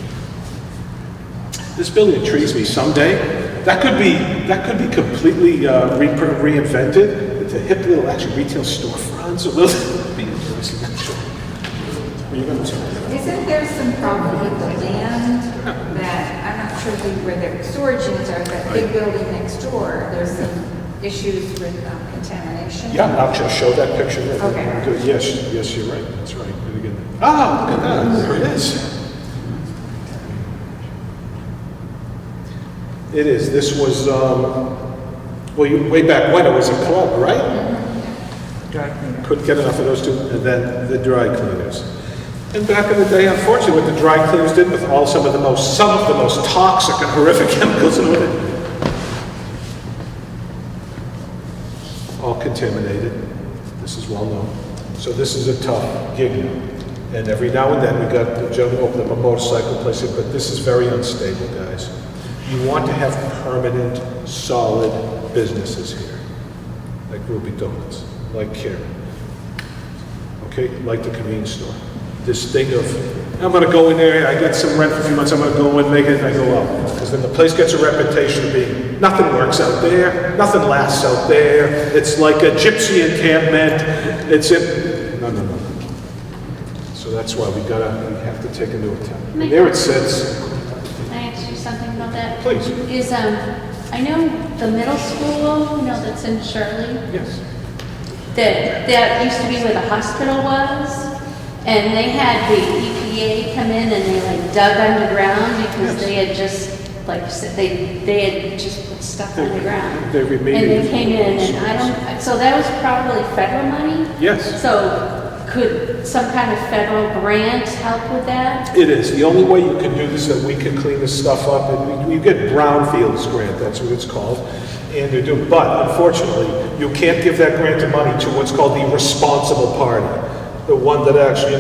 This building intrigues me someday. That could be completely reinvented into hip little actually retail storefronts, a little be residential. Isn't there some problem with the land that, I'm not sure where the storage units are, that big building next door, there's some issues with contamination? Yeah, I'll show that picture. Okay. Yes, you're right, that's right. And again, look at that, there it is. It is, this was, way back when, it was a club, right? Dry cleaner. Couldn't get enough of those two, and then the dry cleaners. And back in the day, unfortunately, what the dry cleaners did with some of the most toxic and horrific chemicals in it, all contaminated. This is well known. So this is a tough gig now. And every now and then we got the gentleman open up a motorcycle place, but this is very unstable, guys. You want to have permanent, solid businesses here, like Ruby Donuts, like Karen, okay, like the convenience store. This thing of, I'm going to go in there, I get some rent for a few months, I'm going to go in, make it, and I go out. Because then the place gets a reputation of being, nothing works out there, nothing lasts out there, it's like a gypsy encampment, no. So that's why we have to take into account. And there it sits. Can I ask you something about that? Please. Is, I know the middle school, that's in Shirley, Yes. that used to be where the hospital was, and they had the EPA come in and they like dug underground because they had just, they had just put stuff underground. They remediated. And they came in and so that was probably federal money? Yes. So could some kind of federal grant help with that? It is. The only way you can do this is that we can clean this stuff up. And you get Brownfields grant, that's what it's called. And they do. But unfortunately, you can't give that grant of money to what's called the responsible party. The one that actually,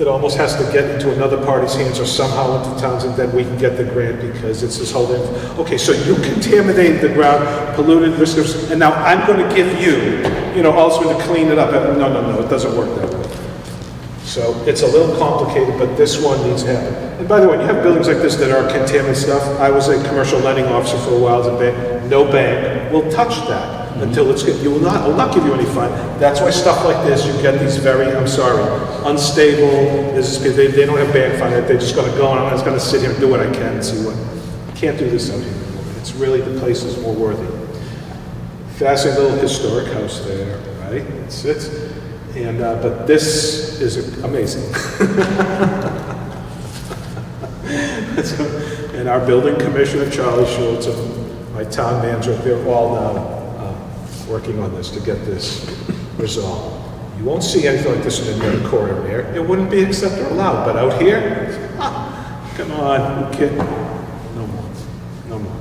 it almost has to get into another party's hands or somehow into towns, and then we can get the grant because it's this whole thing. Okay, so you contaminated the ground, polluted, risk of, and now I'm going to give you, also to clean it up. No, it doesn't work that way. So it's a little complicated, but this one needs to happen. And by the way, you have buildings like this that are contaminated stuff. I was a commercial lending officer for a while as a bank. No bank will touch that until it's good. Will not give you any fine. That's why stuff like this, you get these very, unstable business. They don't have bank fine. They're just going to go, and I'm just going to sit here and do what I can and see what. I can't do this out here anymore. It's really, the place is more worthy. Fascinating little historic house there, right? It sits. And, but this is amazing. And our building commissioner, Charlie Schultz, and my town manager, they're all now working on this to get this resolved. You won't see anything like this in the other corner there. It wouldn't be except or allowed, but out here, come on, who kidding? No more.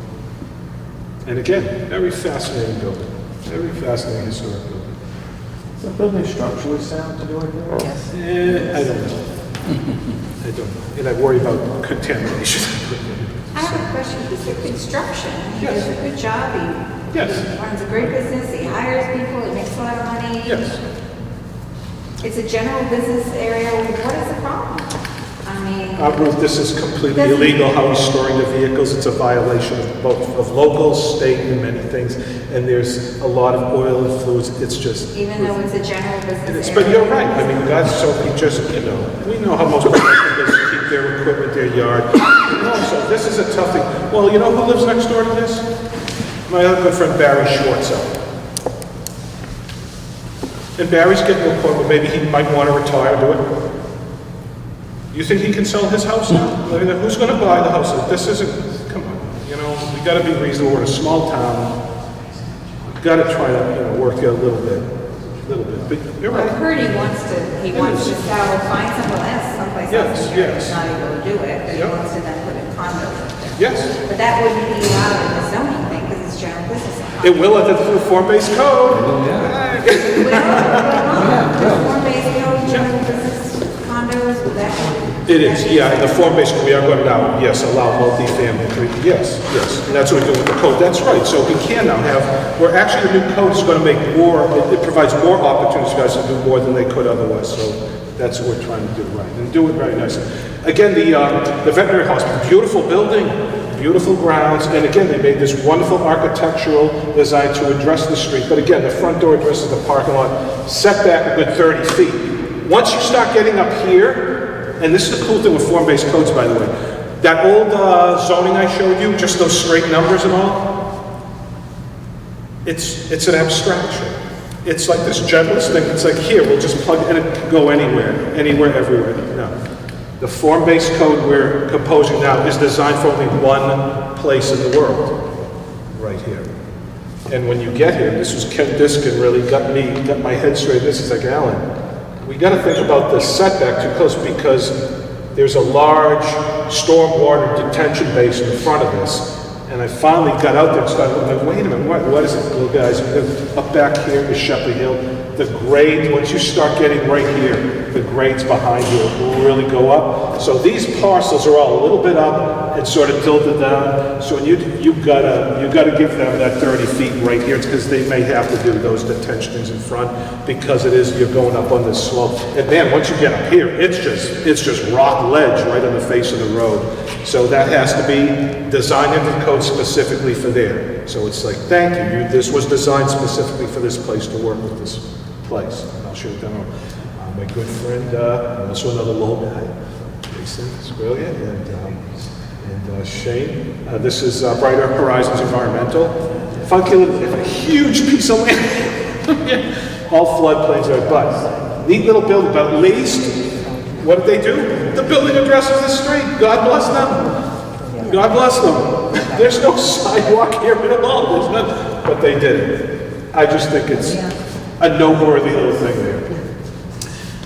And again, very fascinating building, very fascinating historic building. Is the building structurally sound to do it there? Yes. I don't know. And I worry about contamination. I have a question, is the construction, he Yes. does a good job, Yes. he runs a great business, he hires people, he makes a lot of money. Yes. It's a general business area, what is the problem? I mean, Ruth, this is completely Doesn't- illegal how he's storing the vehicles. It's a violation of both of local, state, and many things. And there's a lot of oil and fluids. It's just. even though it's a general It business is, area. but you're right. I mean, that's so he just, we know how most people keep their equipment, their yard. So this is a tough thing. Well, you know who lives next door to this? My other good friend Barry Schwartzel. And Barry's getting to a point where maybe he might want to retire, do it. You think he can sell his house now? I mean, who's going to buy the house? This isn't, come on, we got to be reasonable. We're in a small town. We've got to try to, work together a little bit. But you're Well, I right. heard he wants to sell, find someplace Yes, else in here, yes. he's not able to do it, but he Yep. wants to then put a condo up there. Yes, But that wouldn't be allowed in the zoning thing, because it's general business. it will at the form-based code. Form-based code, general business condos, would that be? It is, yeah, in the form-based, we are going to now, yes, allow multifamily, yes, and that's what we're doing with the code, that's right, so we can now have, where actually the new code is going to make more, it provides more opportunities for guys to do more than they could otherwise, so that's what we're trying to do right, and do it very nicely. Again, the veterinary hospital, beautiful building, beautiful grounds, and again, they made this wonderful architectural design to address the street, but again, the front door addresses the parking lot, setback a good 30 feet. Once you start getting up here, and this is the cool thing with form-based codes, by the way. That old zoning I showed you, just those straight numbers and all, it's an abstraction. It's like this gentlest thing. It's like, here, we'll just plug, and it can go anywhere, everywhere. No. The form-based code we're composing now is designed for only one place in the world, right here. And when you get here, this was Ken Diskin really got my head straight. This is like, Alan, we got to think about the setback too close because there's a large stormwater detention basin in front of this. And I finally got out there and started looking like, wait a minute, what is it, little guys? Up back here is Shepley Hill. The grade, once you start getting right here, the grades behind you will really go up. So these parcels are all a little bit up and sort of tilted down. So you've got to give them that 30 feet right here because they may have to do those detention things in front because you're going up on this slope. And then once you get up here, it's just rock ledge right on the face of the road. So that has to be designed into the code specifically for there. So it's like, thank you. This was designed specifically for this place to work with this place. And I'll show you down. My good friend, also another low guy, Jason Squillia, and Shane. This is Brighter Horizons Environmental. Funky little, a huge piece of land. All floodplains are, but neat little building. But at least, what did they do? The building addresses the street. God bless them. God bless them. There's no sidewalk here at all. There's none, but they did it. I just think it's a noteworthy little thing there.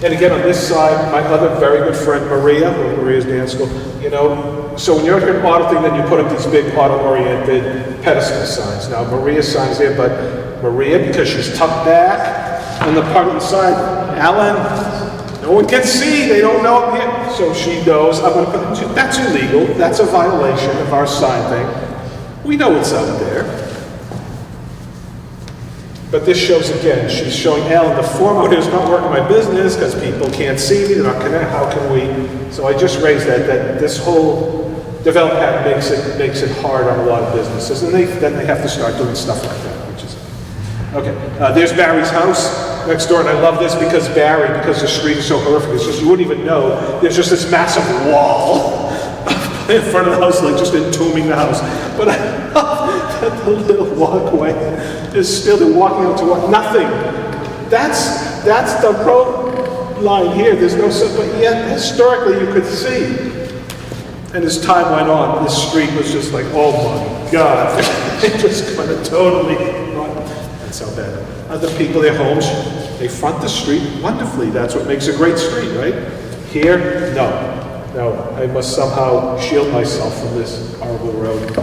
And again, on this side, my other very good friend, Maria's dance school, so when you're here in auto thing, then you put up these big auto-oriented pedestal signs. Now, Maria's sign is there, but Maria, because she's tucked back on the part of the side, Alan, No one can see, they don't know I'm here. So she knows, I'm gonna put, that's illegal, that's a violation of our sign thing. We know it's out there. But this shows again, she's showing Alan, the form is not working my business because people can't see me, they're not connected, how can we? So I just raised that this whole development act makes it hard on a lot of businesses, and then they have to start doing stuff like that, which is, okay. There's Barry's house next door, and I love this because because the street is so horrific, it's just, you wouldn't even know, there's just this massive wall in front of the house, like just entombing the house. But I love that the little walkway is still, they're walking out to what, nothing. That's the road line here, there's no, but yet historically you could see. And as time went on, this street was just like, oh my God, it just kind of totally, that's how bad. Other people, their homes, they front the street wonderfully. That's what makes a great street, right? Here, no. I must somehow shield myself from this horrible road.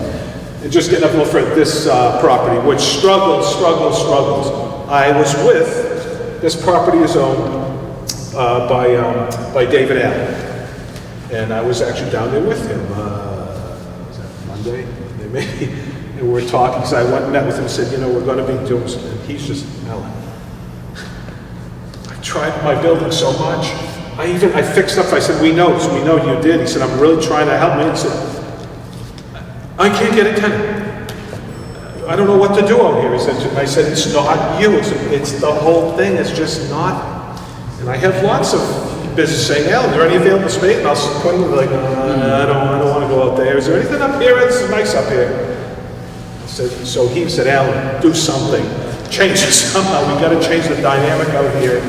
And just getting up a little further, this property, which struggles. I was with, this property is owned by David Allen. And I was actually down there with him, was that Monday? Maybe. And we were talking, because I went and met with him and said, we're going to be doing something. And he's just, Alan, I tried my building so much. I fixed up, I said, we know you did. He said, I'm really trying to help me. He said, I can't get a tenant. I don't know what to do out here. He said, I said, it's not you, it's the whole thing, it's just not. And I have lots of business saying, Alan, is there any available space? And I'll point to like, I don't want to go out there. Is there anything up here? It's nice up here. So he said, Alan, do something. Change it somehow. We got to change the dynamic out here.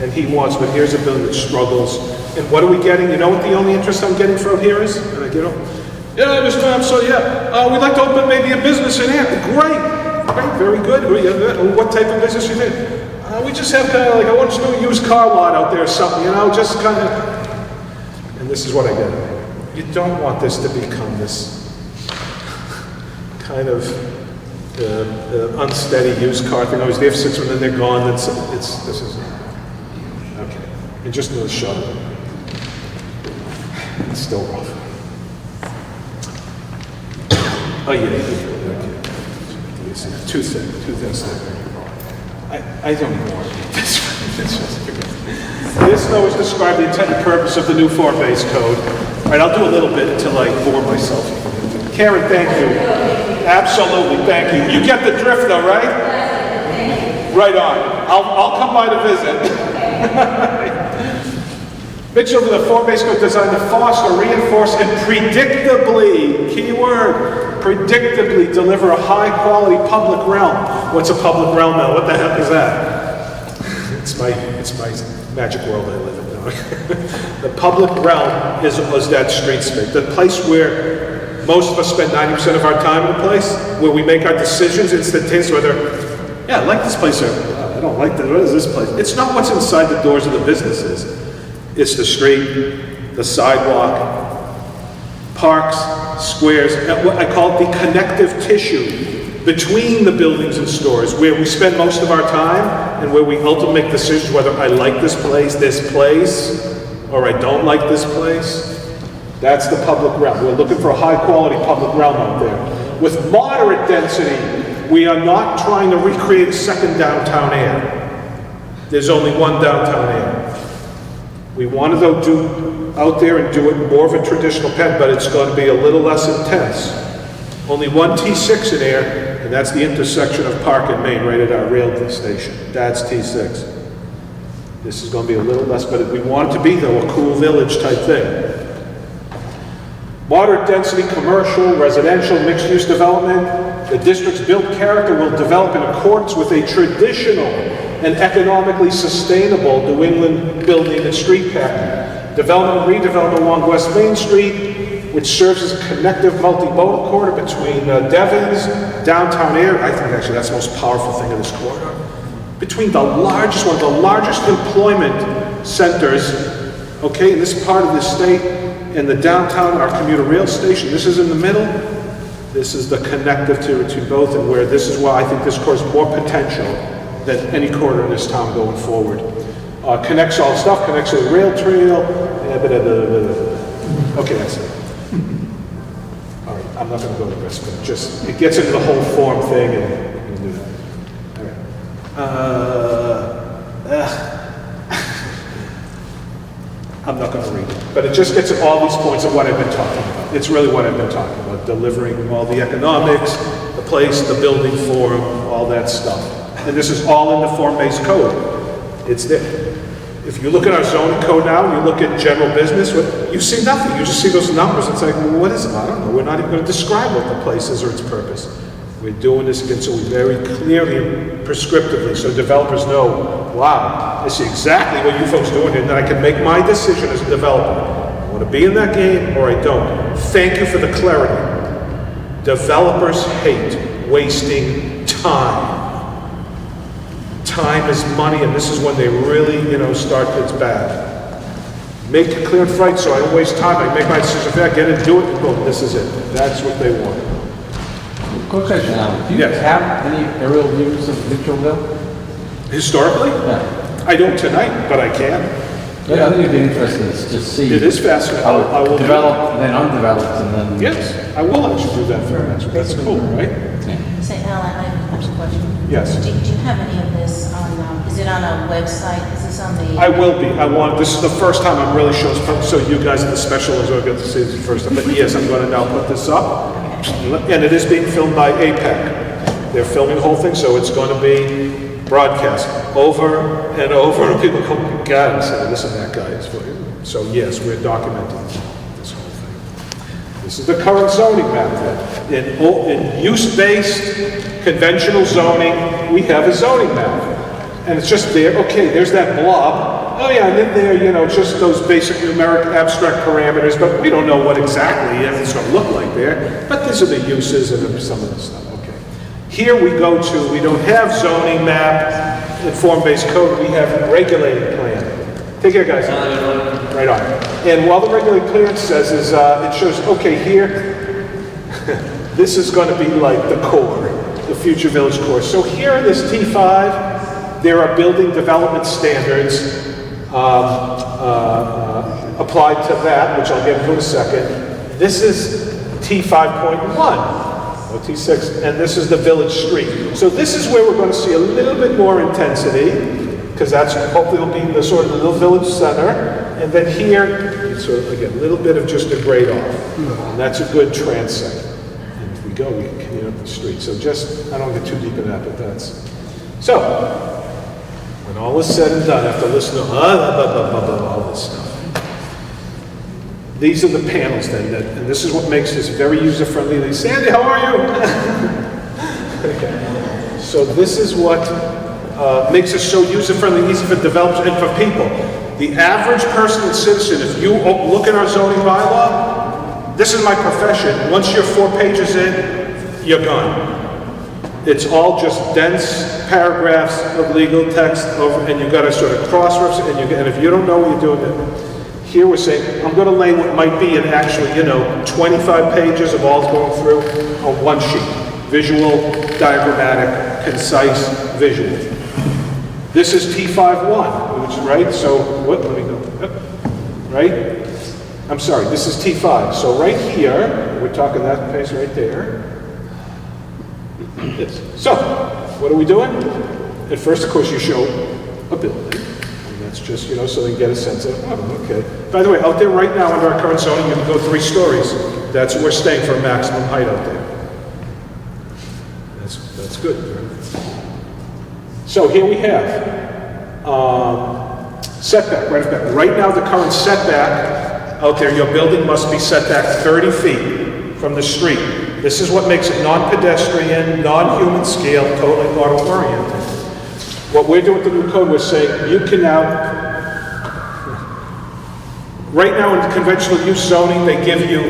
And he wants, but here's a building that struggles. And what are we getting? You know what the only interest I'm getting from here is? And I get, yeah, Mr. We'd like to open maybe a business in here. Great, very good. What type of business you think? We just have kind of like, I want to do a used car lot out there or something, just kind of. And this is what I get. You don't want this to become this kind of unsteady used car thing. I was there for 6 months, and then they're gone. This is. Okay, and just another shot of it. It's still rough. Oh yeah, okay. Too thin. I don't even want to read this. This though is describe the intent and purpose of the new form-based code. All right, I'll do a little bit until I bore myself. Karen, thank you. Absolutely, thank you. You get the drift though, right? Right on. I'll come by to visit. Mitchell, the form-based code designed to foster, reinforce, and predictably, key word, predictably deliver a high-quality public realm. What's a public realm now? What the heck is that? It's my magic world I live in now. The public realm was that street space, the place where most of us spend 90% of our time in a place, where we make our decisions instantaneously, whether, yeah, I like this place, or I don't like this, what is this place? It's not what's inside the doors of the businesses. It's the street, the sidewalk, parks, squares, what I call it the connective tissue between the buildings and stores, where we spend most of our time and where we ultimately make decisions whether I like this place, or I don't like this place. That's the public realm. We're looking for a high quality public realm out there. With moderate density, we are not trying to recreate a second downtown air. There's only one downtown air. We want to go out there and do it more of a traditional pen, but it's going to be a little less intense. Only one T6 in there, and that's the intersection of Park and Main, right at our rail station. That's T6. This is going to be a little less, but we want it to be, though, a cool village type thing. Moderate density, commercial, residential, mixed-use development. The district's built character will develop in accordance with a traditional and economically sustainable New England building and street pattern. Development and redevelopment along West Main Street, which serves as a connective multimodal corridor between Devon's, downtown area. I think actually that's the most powerful thing in this corridor. Between one of the largest employment centers, okay, in this part of the state, and the downtown, our commuter rail station. This is in the middle. This is the connective to both, and where this is why I think this corridor has more potential than any corridor in this town going forward. connects all stuff, connects to the rail trail. Okay, that's it. All right, I'm not going to go to the rest, but just, it gets into the whole form thing and you can do that. All right. I'm not going to read it, but it just gets at all these points of what I've been talking about. It's really what I've been talking about, delivering all the economics, the place, the building form, all that stuff. And this is all in the form-based code. It's there. If you look at our zoning code now, and you look at general business, you see nothing. You just see those numbers. It's like, well, what is it? I don't know. We're not even going to describe what the place is or its purpose. We're doing this again so we very clearly and prescriptively, so developers know, wow, I see exactly what you folks are doing, and then I can make my decision as a developer. I want to be in that game or I don't. Thank you for the clarity. Developers hate wasting time. Time is money, and this is when they really, start it's bad. Make it clear and right so I don't waste time. I make my decision, if I get it, do it, and boom, this is it. That's what they want. Quick question, Alan. Do you Yes. have any aerial views of Mitchellville? Historically, Yeah. I don't tonight, but I can. Yeah, I think it'd be interesting to just see. It is fascinating. How I will it developed, then undeveloped, and then. Yes, I will actually do that for you. That's cool, right? Yeah. Say, Alan, I have a question. Yes. Do you have any of this on, is it on a website? Is this on the? I will be. This is the first time I'm really showing, so you guys are the specialists are going to see this first time. But yes, I'm going to now put this up. And it is being filmed by APEC. They're filming the whole thing, so it's going to be broadcast over and over. And people go, oh my God, and say, listen, that guy is funny. So yes, we're documenting this whole thing. This is the current zoning map then. In use-based conventional zoning, we have a zoning map. And it's just there, okay, there's that blob. Oh yeah, and then there, just those basic numeric abstract parameters, but we don't know what exactly it's going to look like there. But these are the uses and some of the stuff, okay. Here we go to, we don't have zoning map in form-based code, we have regulated plan. Take care, guys. Right on. And while the regulated plan says is, it shows, okay, here, this is going to be like the core, the future village core. So here in this T5, there are building development standards applied to that, which I'll get into in a second. This is T5.1, or T6, and this is the village street. So this is where we're going to see a little bit more intensity, because that's hopefully will be the sort of the little village center. And then here, it's sort of, again, a little bit of just a grade off. And that's a good transect. And if we go, we can continue up the street. So just, I don't get too deep in that, but that's... So, when all is said and done, after listening to all this stuff, these are the panels then, and this is what makes this very user-friendly. Sandy, how are you? Okay. So this is what makes it so user-friendly, easy for developers and for people. The average person and citizen, if you look at our zoning bylaw, this is my profession. Once you're 4 pages in, you're gone. It's all just dense paragraphs of legal text, and you've got to sort of cross-reference, and if you don't know what you're doing, here we're saying, I'm going to lay what might be an actually, 25 pages of all going through on one sheet. Visual, diagrammatic, concise, visual. This is T5.1, which is right, so, what, let me go, right? I'm sorry, this is T5. So right here, we're talking that pace right there. Yes. So, what are we doing? At first, of course, you show a building. And that's just, so they can get a sense of, oh, okay. By the way, out there right now under our current zoning, you can go 3 stories. That's where we're staying for a maximum height out there. That's good. Right? So here we have setback, right back. Right now, the current setback out there, your building must be set back 30 feet from the street. This is what makes it non-pedestrian, non-human scale, totally auto-oriented. What we're doing with the new code, we're saying you can now, right now in conventional use zoning, they give you,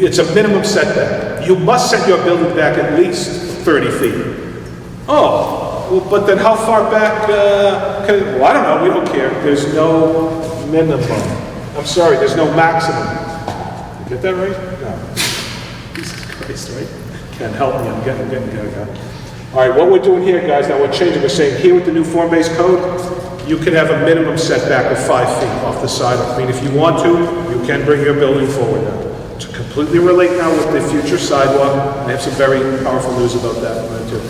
it's a minimum setback. You must set your building back at least 30 feet. Oh, well, but then how far back, well, I don't know, we don't care. There's no minimum. I'm sorry, there's no maximum. You get that right? No. Right? Can't help me, I'm getting. All right, what we're doing here, guys, now we're changing. We're saying here with the new form-based code, you can have a minimum setback of 5 feet off the side. I mean, if you want to, you can bring your building forward now. To completely relate now with the future sidewalk, I have some very powerful news about that too.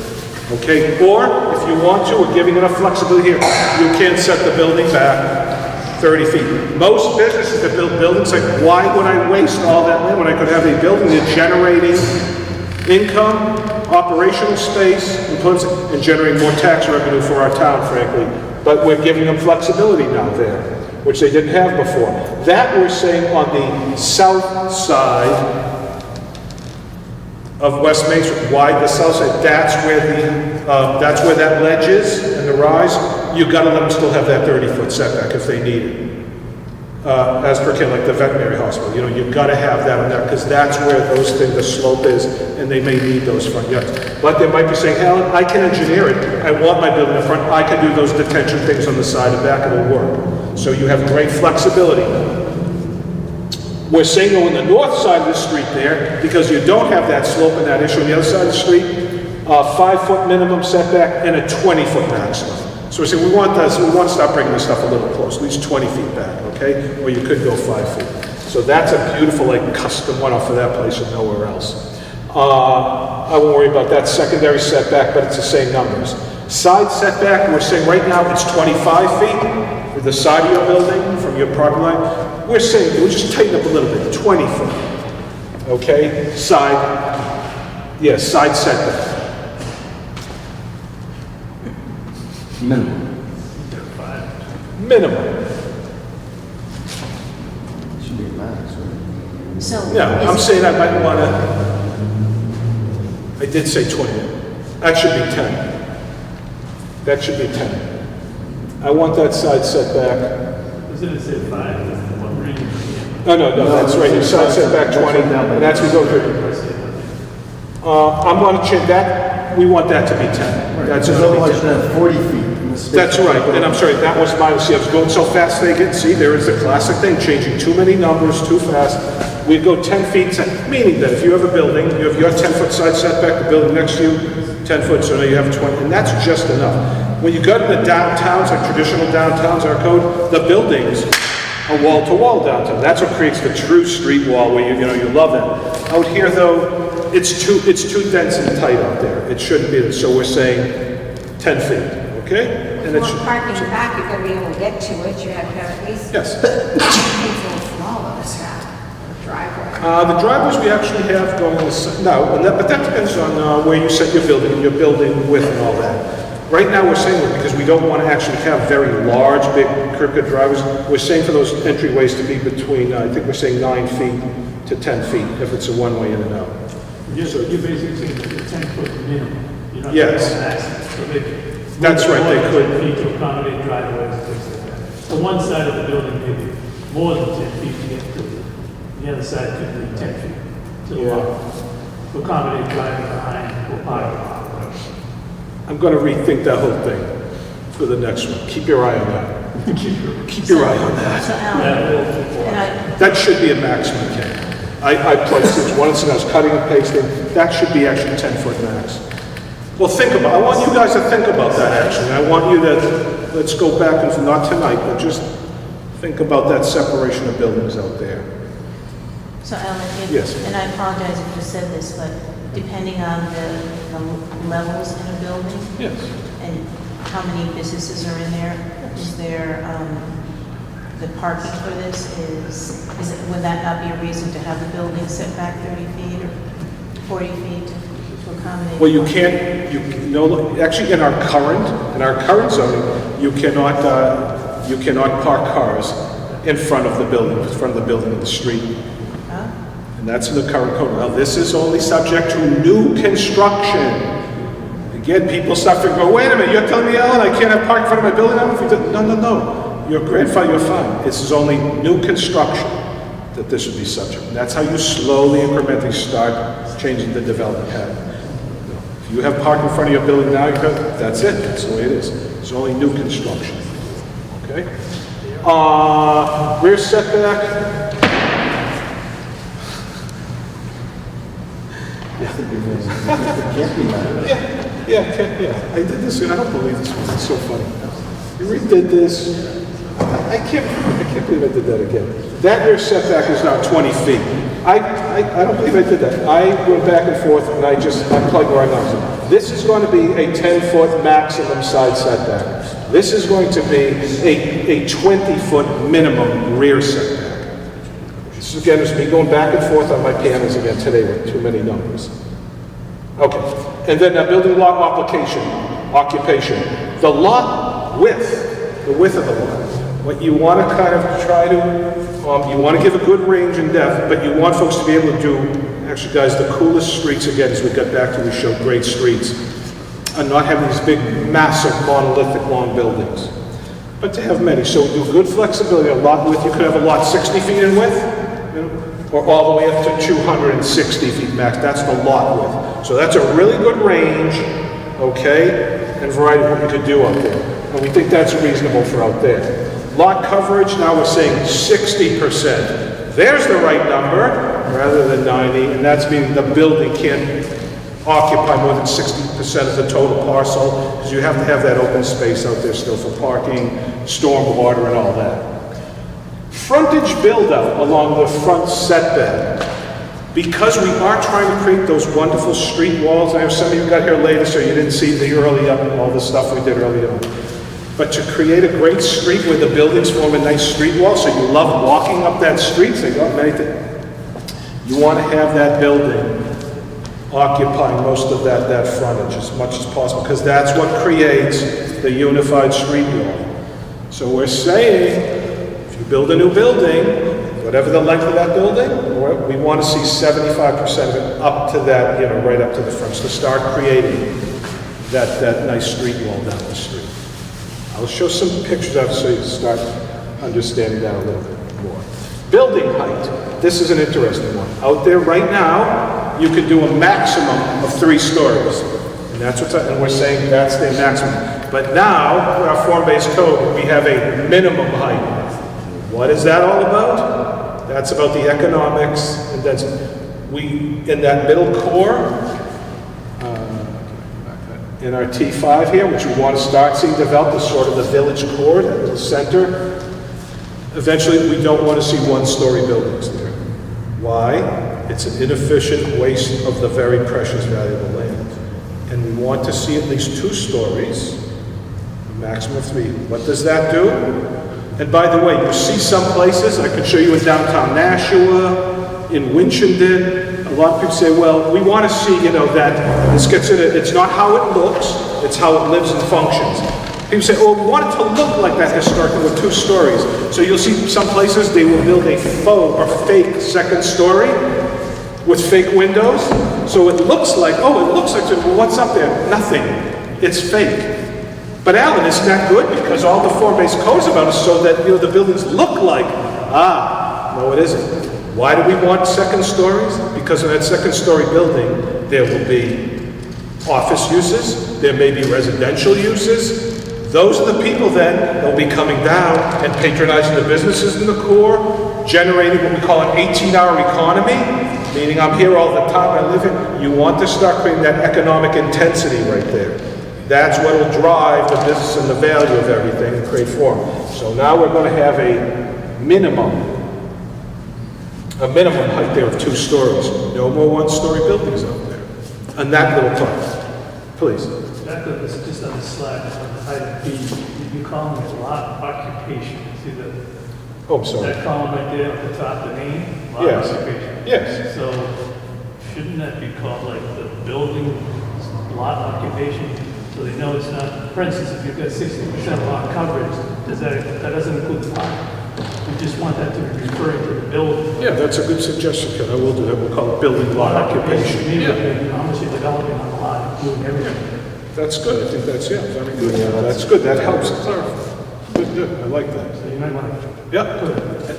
Okay, or if you want to, we're giving enough flexibility here. You can set the building back 30 feet. Most businesses that build buildings like, why would I waste all that land when I could have a building that's generating income, operational space, and generating more tax revenue for our town, frankly. But we're giving them flexibility now there, which they didn't have before. That we're saying on the south side of West Main Street. Why the south side? That's where that ledge is and the rise. You got to let them still have that 30-foot setback if they need it. As per like the veterinary hospital, you know, you've got to have that on there because that's where those things, the slope is, and they may need those front yards. But they might be saying, Helen, I can engineer it. I want my building in front. I can do those detention things on the side and back. It'll work. So you have great flexibility. We're saying on the north side of the street there, because you don't have that slope and that issue on the other side of the street, 5-foot minimum setback and a 20-foot maximum. So we're saying we want to start bringing this stuff a little close, at least 20 feet back, okay? Or you could go 5 feet. So that's a beautiful, like, custom one-off for that place and nowhere else. I won't worry about that secondary setback, but it's the same numbers. Side setback, we're saying right now it's 25 feet for the side of your building from your property line. We're saying, we'll just tighten up a little bit, 20 foot, okay? Side setback. Minimum. Minimum. Should be a max, right? So. Yeah, I'm is- saying I might want to, I did say 20. That should be 10. That should be 10. I want that side setback. Doesn't it say 5? That's the one reading. No, that's right, your side setback 20, and that's we go through. I'm going to change that, we want that to be 10. That's Because gonna be otherwise 10. you have 40 feet in the space. That's right, and I'm sorry, that was mine, see, I was going so fast they get, see, there is the classic thing, changing too many numbers too fast. We'd go 10 feet, meaning that if you have a building, you have your 10-foot side setback, the building next to you, 10 foot, so now you have 20, and that's just enough. When you go to the downtowns, like traditional downtowns, our code, the buildings are wall-to-wall downtown. That's what creates the true street wall where you love it. Out here, though, it's too dense and tight out there. It shouldn't be, so we're saying 10 feet, okay? If And you it's, want parking in the back, you've got to be able to get to it, you have to have at least. yes. It's a little small, though, driveway. The driveways we actually have going on the side, no, but that depends on where you set your building and your building width and all that. Right now, we're saying, because we don't want to actually have very large, big curb driveways, we're saying for those entryways to be between, I think we're saying 9 feet to 10 feet if it's a one-way in and out. So you're basically saying that the 10-foot minimum. You're not Yes. going maximum. So they- That's right, they more could. than 10 feet to accommodate driveways and things like that. So one side of the building may be more than 10 feet to get to it. The other side could be 10 feet to the Yeah. lot. To accommodate driving behind or parking. I'm going to rethink that whole thing for the next one. Keep your eye on that. Keep your eye on that. So Alan, and I, That should be a maximum, Ken. I placed this once and I was cutting and pasting. That should be actually 10-foot max. Well, I want you guys to think about that, actually. I want you to, let's go back and, not tonight, but just think about that separation of buildings out there. so Alan, Yes. and I apologize if you said this, but depending on the levels in a building Yes. and how many businesses are in there, is there, the parking for this would that not be a reason to have the building set back 30 feet or 40 feet to accommodate? Well, you can't, actually in our current zoning, you cannot park cars in front of the building in the street. Huh? And that's in the current code. Now, this is only subject to new construction. Again, people start figuring, wait a minute, you're telling me, Alan, I can't have park in front of my building? No. Your grandfather, you're fine. This is only new construction that this would be subject. And that's how you slowly, incrementally start changing the development pattern. If you have park in front of your building now, that's it. That's the way it is. It's only new construction. Okay? Rear setback. It can't be that. Yeah. I did this, I don't believe this one, it's so funny. You redid this. I can't believe I did that again. That rear setback is now 20 feet. I don't believe I did that. I went back and forth and I plugged right now. This is going to be a 10-foot maximum side setback. This is going to be a 20-foot minimum rear setback. This again is me going back and forth on my panels again today with too many numbers. Okay, and then building lot occupation. The lot width, the width of the lot. What you want to kind of try to, you want to give a good range and depth, but you want folks to be able to do, actually guys, the coolest streets again, as we got back to, we showed great streets, and not having these big, massive, monolithic, long buildings, but to have many. So do good flexibility, a lot width. You could have a lot 60 feet in width, you know, or all the way up to 260 feet max. That's the lot width. So that's a really good range, okay, and variety of what you could do out there. And we think that's reasonable for out there. Lot coverage, now we're saying 60%. There's the right number, rather than 90, and that's meaning the building can't occupy more than 60% of the total parcel, because you have to have that open space out there still for parking, storm water, and all that. Frontage build-out along the front setback. Because we are trying to create those wonderful street walls, I know some of you got here later, so you didn't see the early up and all the stuff we did early on. But to create a great street where the buildings form a nice street wall, so you love walking up that street, so you got many things. You want to have that building occupying most of that frontage as much as possible, because that's what creates the unified street wall. So we're saying, if you build a new building, whatever the length of that building, we want to see 75% of it up to that, you know, right up to the front, to start creating that nice street wall down the street. I'll show some pictures of it so you start understanding that a little bit more. Building height. This is an interesting one. Out there right now, you can do a maximum of 3 stories. And that's and we're saying that's the maximum. But now, with our form-based code, we have a minimum height. What is that all about? That's about the economics, and that's in that middle core, in our T5 here, which we want to start seeing develop as sort of the village core, that little center. Eventually, we don't want to see 1-story buildings there. Why? It's an inefficient waste of the very precious, valuable land. And we want to see at least 2 stories, a maximum of 3. What does that do? And by the way, you see some places, I could show you in downtown Nashua, in Winchendon. A lot of people say, well, we want to see, you know, that this gets in it. It's not how it looks, it's how it lives and functions. People say, oh, we want it to look like that historically with 2 stories. So you'll see some places they will build a faux or fake 2nd story with fake windows. So it looks like, well, what's up there? Nothing. It's fake. But Alan, isn't that good? Because all the form-based code is about is so that, you know, the buildings look like, no, it isn't. Why do we want 2nd stories? Because in that 2nd story building, there will be office uses, there may be residential uses. Those are the people then that will be coming down and patronizing the businesses in the core, generating what we call an 18-hour economy, meaning I'm here all the time, I live here. You want to start creating that economic intensity right there. That's what will drive the business and the value of everything and create form. So now we're going to have a minimum height there of 2 stories. No more 1-story buildings out there. And that little part. Please. Back up, this just on the slide, on item B, you call it lot occupation. See the, Oh, I'm sorry. that column right there at the top, the name? Lot Yes. occupation. Yes. So shouldn't that be called like the building lot occupation? So they know it's not, for instance, if you've got 60% lot coverage, that doesn't include the lot. We just want that to be referring to the building. Yeah, that's a good suggestion, Ken. I will do that. We'll call it building lot occupation. Yeah. Yeah, How much you're developing on the lot, including everything. that's good. I think that's, very good. Yeah, that's good. That helps clarify. Good. I like that. So you might want to Yeah.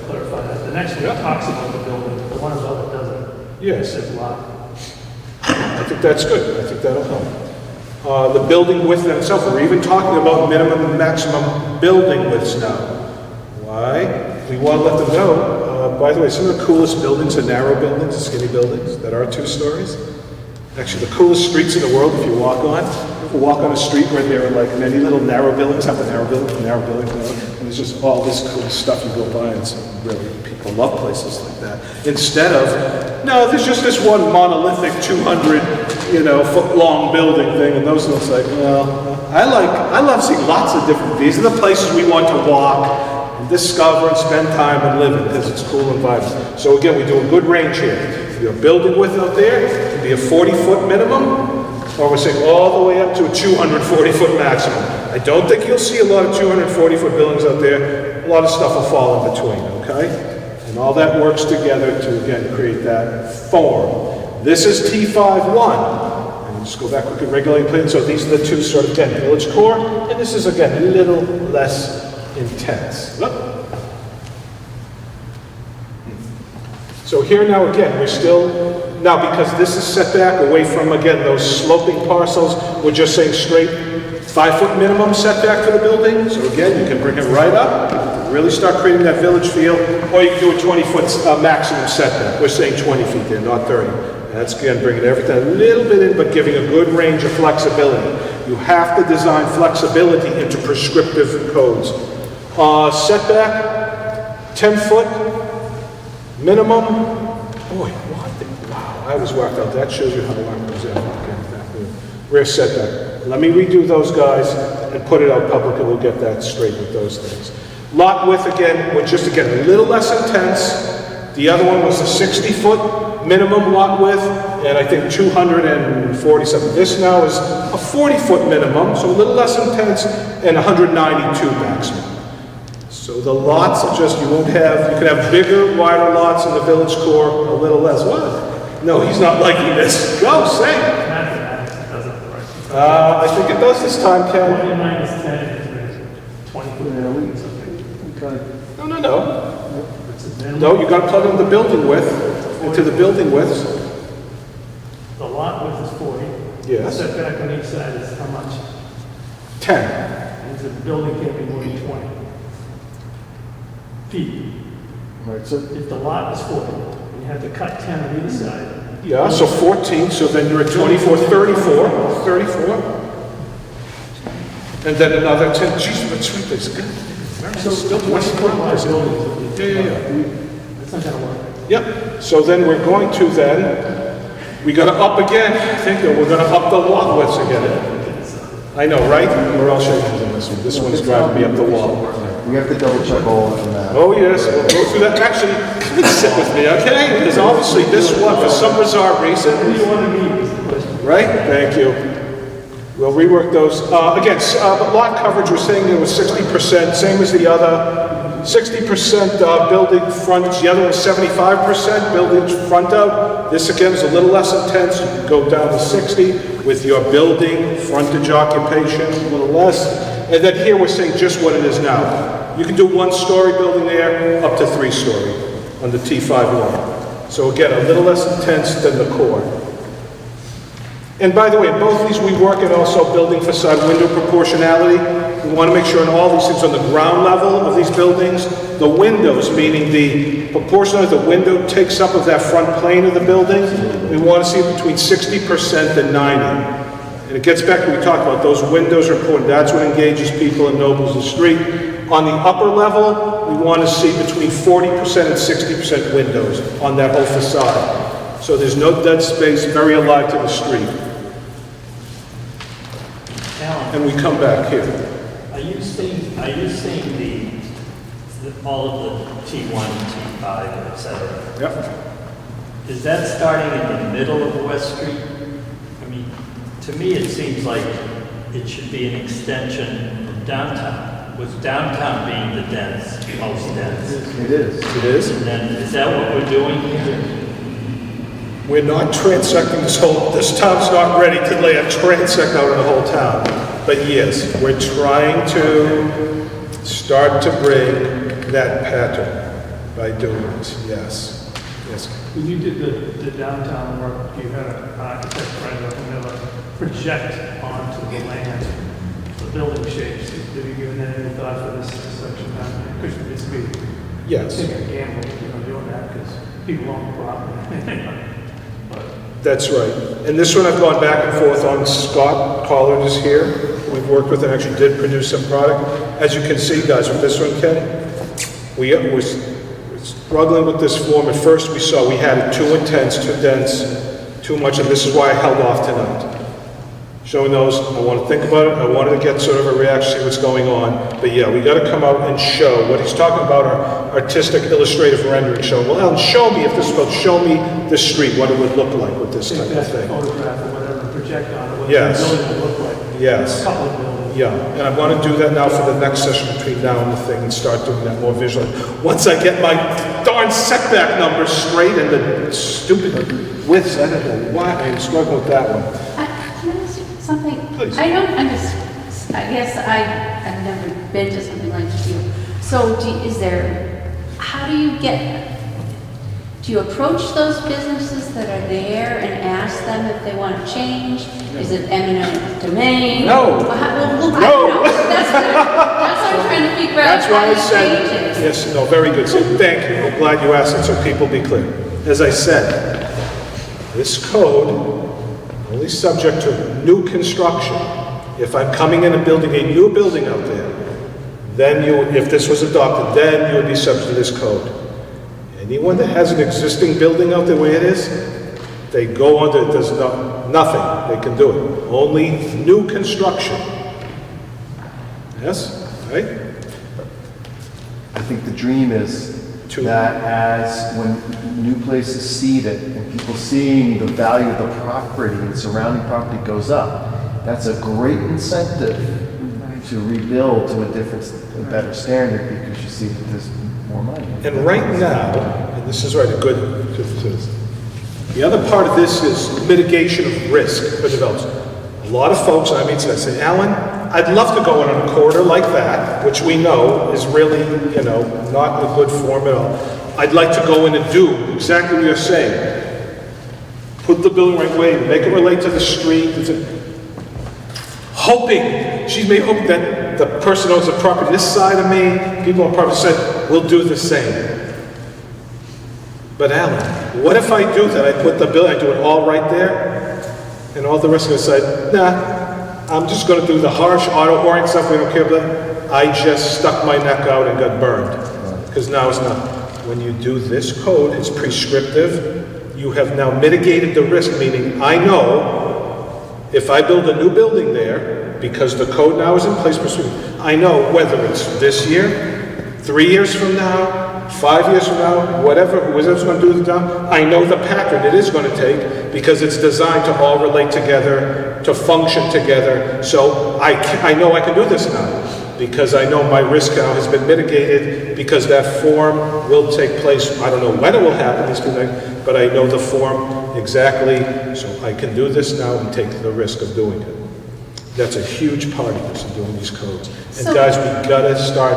clarify that. The next one Yeah. talks about the building, the one above it doesn't. Yes. It says lot. I think that's good. I think that'll help. The building width in itself, we're even talking about minimum and maximum building widths now. Why? We want to let them know, by the way, some of the coolest buildings are narrow buildings, skinny buildings that are 2 stories. Actually, the coolest streets in the world if you walk on. You walk on a street where there are like many little narrow buildings, not the narrow buildings, and there's just all this cool stuff you go by, and it's really, people love places like that. Instead of, no, there's just this one monolithic 200-foot-long building thing, and those looks like, well, I love seeing lots of different, these are the places we want to walk, and discover and spend time and live in, because it's cool and vibrant. So again, we do a good range here. Your building width out there can be a 40-foot minimum, or we're saying all the way up to a 240-foot maximum. I don't think you'll see a lot of 240-foot buildings out there. A lot of stuff will fall in between, okay? And all that works together to, again, create that form. This is T51. And just go back, look at regulating plans. So these are the two sort of, again, village core, and this is, again, a little less intense. Look. So here now again, we're still, now because this is set back away from, again, those sloping parcels, we're just saying straight 5-foot minimum setback for the building. So again, you can bring it right up, really start creating that village feel, or you can do a 20-foot maximum setback. We're saying 20 feet there, not 30. And that's again, bringing everything a little bit in, but giving a good range of flexibility. You have to design flexibility into prescriptive codes. Setback, 10-foot. Minimum, boy, wow, I was whacked out. That shows you how the line goes in. Okay, rear setback. Let me redo those guys and put it out public, and we'll get that straight with those things. Lot width, again, was just, again, a little less intense. The other one was a 60-foot minimum lot width, and I think 247. This now is a 40-foot minimum, so a little less intense, and 192 maximum. So the lots are just, you can have bigger, wider lots in the village core, a little less. What? No, he's not liking this. Go, say it. Mathematics doesn't work. I think it does this time, Ken. 20 minus 10 is 20 foot or something. No. It's a minimum. No, you gotta plug in the building width, into the building widths. The lot width is 40. Yes. The setback on each side is how much? 10. And the building can't be more than 20 feet. Right, so If the lot is 40, and you have to cut 10 on either side. Yeah, so 14, so then you're at 24, 34. And then another 10, geez, that's right, that's good. So Still 24 large buildings. Yeah. That's not gonna work. Yep, so then we're going to we gotta up again, I think that we're gonna up the lot widths again. I know, right? We're all shaking on this one. This one's driving me up the wall. we have to double check all of that. Oh, yes, we'll go through that. Actually, sit with me, okay? Because obviously this one, for some bizarre reason, Who do you want to meet is the question. right? Thank you. We'll rework those. Again, but lot coverage, we're saying there was 60%, same as the other. 60% building frontage, the other was 75% building front out. This again is a little less intense. You can go down to 60 with your building frontage occupation, a little less. And then here we're saying just what it is now. You can do 1-story building there, up to 3-story on the T51. So again, a little less intense than the core. And by the way, in both of these, we work in also building facade window proportionality. We want to make sure in all these things on the ground level of these buildings, the windows, meaning the proportion of the window takes up of that front plane of the building, we want to see between 60% and 90%. And it gets back to what we talked about, those windows are important. That's what engages people and nobles the street. On the upper level, we want to see between 40% and 60% windows on that whole facade. So there's no dead space, very alive to the street. Alan, And we come back here. are you seeing all of the T1, T5, et cetera? Yep. Is that starting in the middle of West Street? I mean, to me, it seems like it should be an extension of downtown, with downtown being the most dense. It is. It is. And then, is that what we're doing here? We're not transecting this town's not ready to lay a transect out in the whole town. But yes, we're trying to start to bring that pattern by doing this, yes. Yes. When you did the downtown work, you had an architect friend up in there project onto the land, the building shapes. Did you give that any thought for this section down there? Because it's be, I Yes, think a gamble, doing that because people own the property. But that's right. And this one I've gone back and forth on. Scott Collard is here. We've worked with and actually did produce some product. As you can see, guys, with this one, Ken, we're struggling with this form. At first we saw we had it too intense, too dense, too much, and this is why I held off tonight. Showing those, I want to think about it, I wanted to get sort of a reaction, see what's going on, but yeah, we got to come out and show. What he's talking about are artistic, illustrative rendering, showing, well, Alan, show me if this was, show me the street, what it would look like with this type of That's a thing. photograph or whatever, project on it, what the Yes. building will look like. Yes. A couple of buildings. Yeah, and I want to do that now for the next session between now and the thing and start doing that more visually. Once I get my darn setback numbers straight and the stupid widths, I don't know why I'm struggling with that one. Can I ask you something? Please. I don't understand, I guess I've never been to something like this before. So how do you do you approach those businesses that are there and ask them if they want to change? Is it eminent domain? No. Well, look, I No. don't know. That's what I'm trying to figure out. That's why I how you said, change it. yes, no, very good. So thank you. I'm glad you asked it so people be clear. As I said, this code only subject to new construction. If I'm coming in and building a new building out there, then if this was adopted, then you would be subject to this code. Anyone that has an existing building out the way it is, they go under, there's nothing they can do it. Only new construction. Yes, right? I think the dream is To- that as when new places seed it and people seeing the value of the property and surrounding property goes up, that's a great incentive to rebuild to a better standard because you see that there's more money. And right now, and this is right, the other part of this is mitigation of risk for developers. A lot of folks, I mean, say, Alan, I'd love to go in on a corridor like that, which we know is really, not a good form at all. I'd like to go in and do exactly what you're saying. Put the building right way, make it relate to the street. She's made hope that the person owns the property this side of me, people on the property said, we'll do the same. But Alan, what if I do that? I put the building, I do it all right there, and all the rest of it said, nah, I'm just going to do the harsh auto-oriented stuff, we don't care about that. I just stuck my neck out and got burned, because now it's not. When you do this code, it's prescriptive. You have now mitigated the risk, meaning I know if I build a new building there, because the code now is in place, I know whether it's this year, 3 years from now, 5 years from now, whoever's going to do the job, I know the pattern it is going to take because it's designed to all relate together, to function together. So I know I can do this now because I know my risk now has been mitigated because that form will take place. I don't know when it will happen, but I know the form exactly, so I can do this now and take the risk of doing it. That's a huge part of this, of doing these codes. And So- guys, we gotta start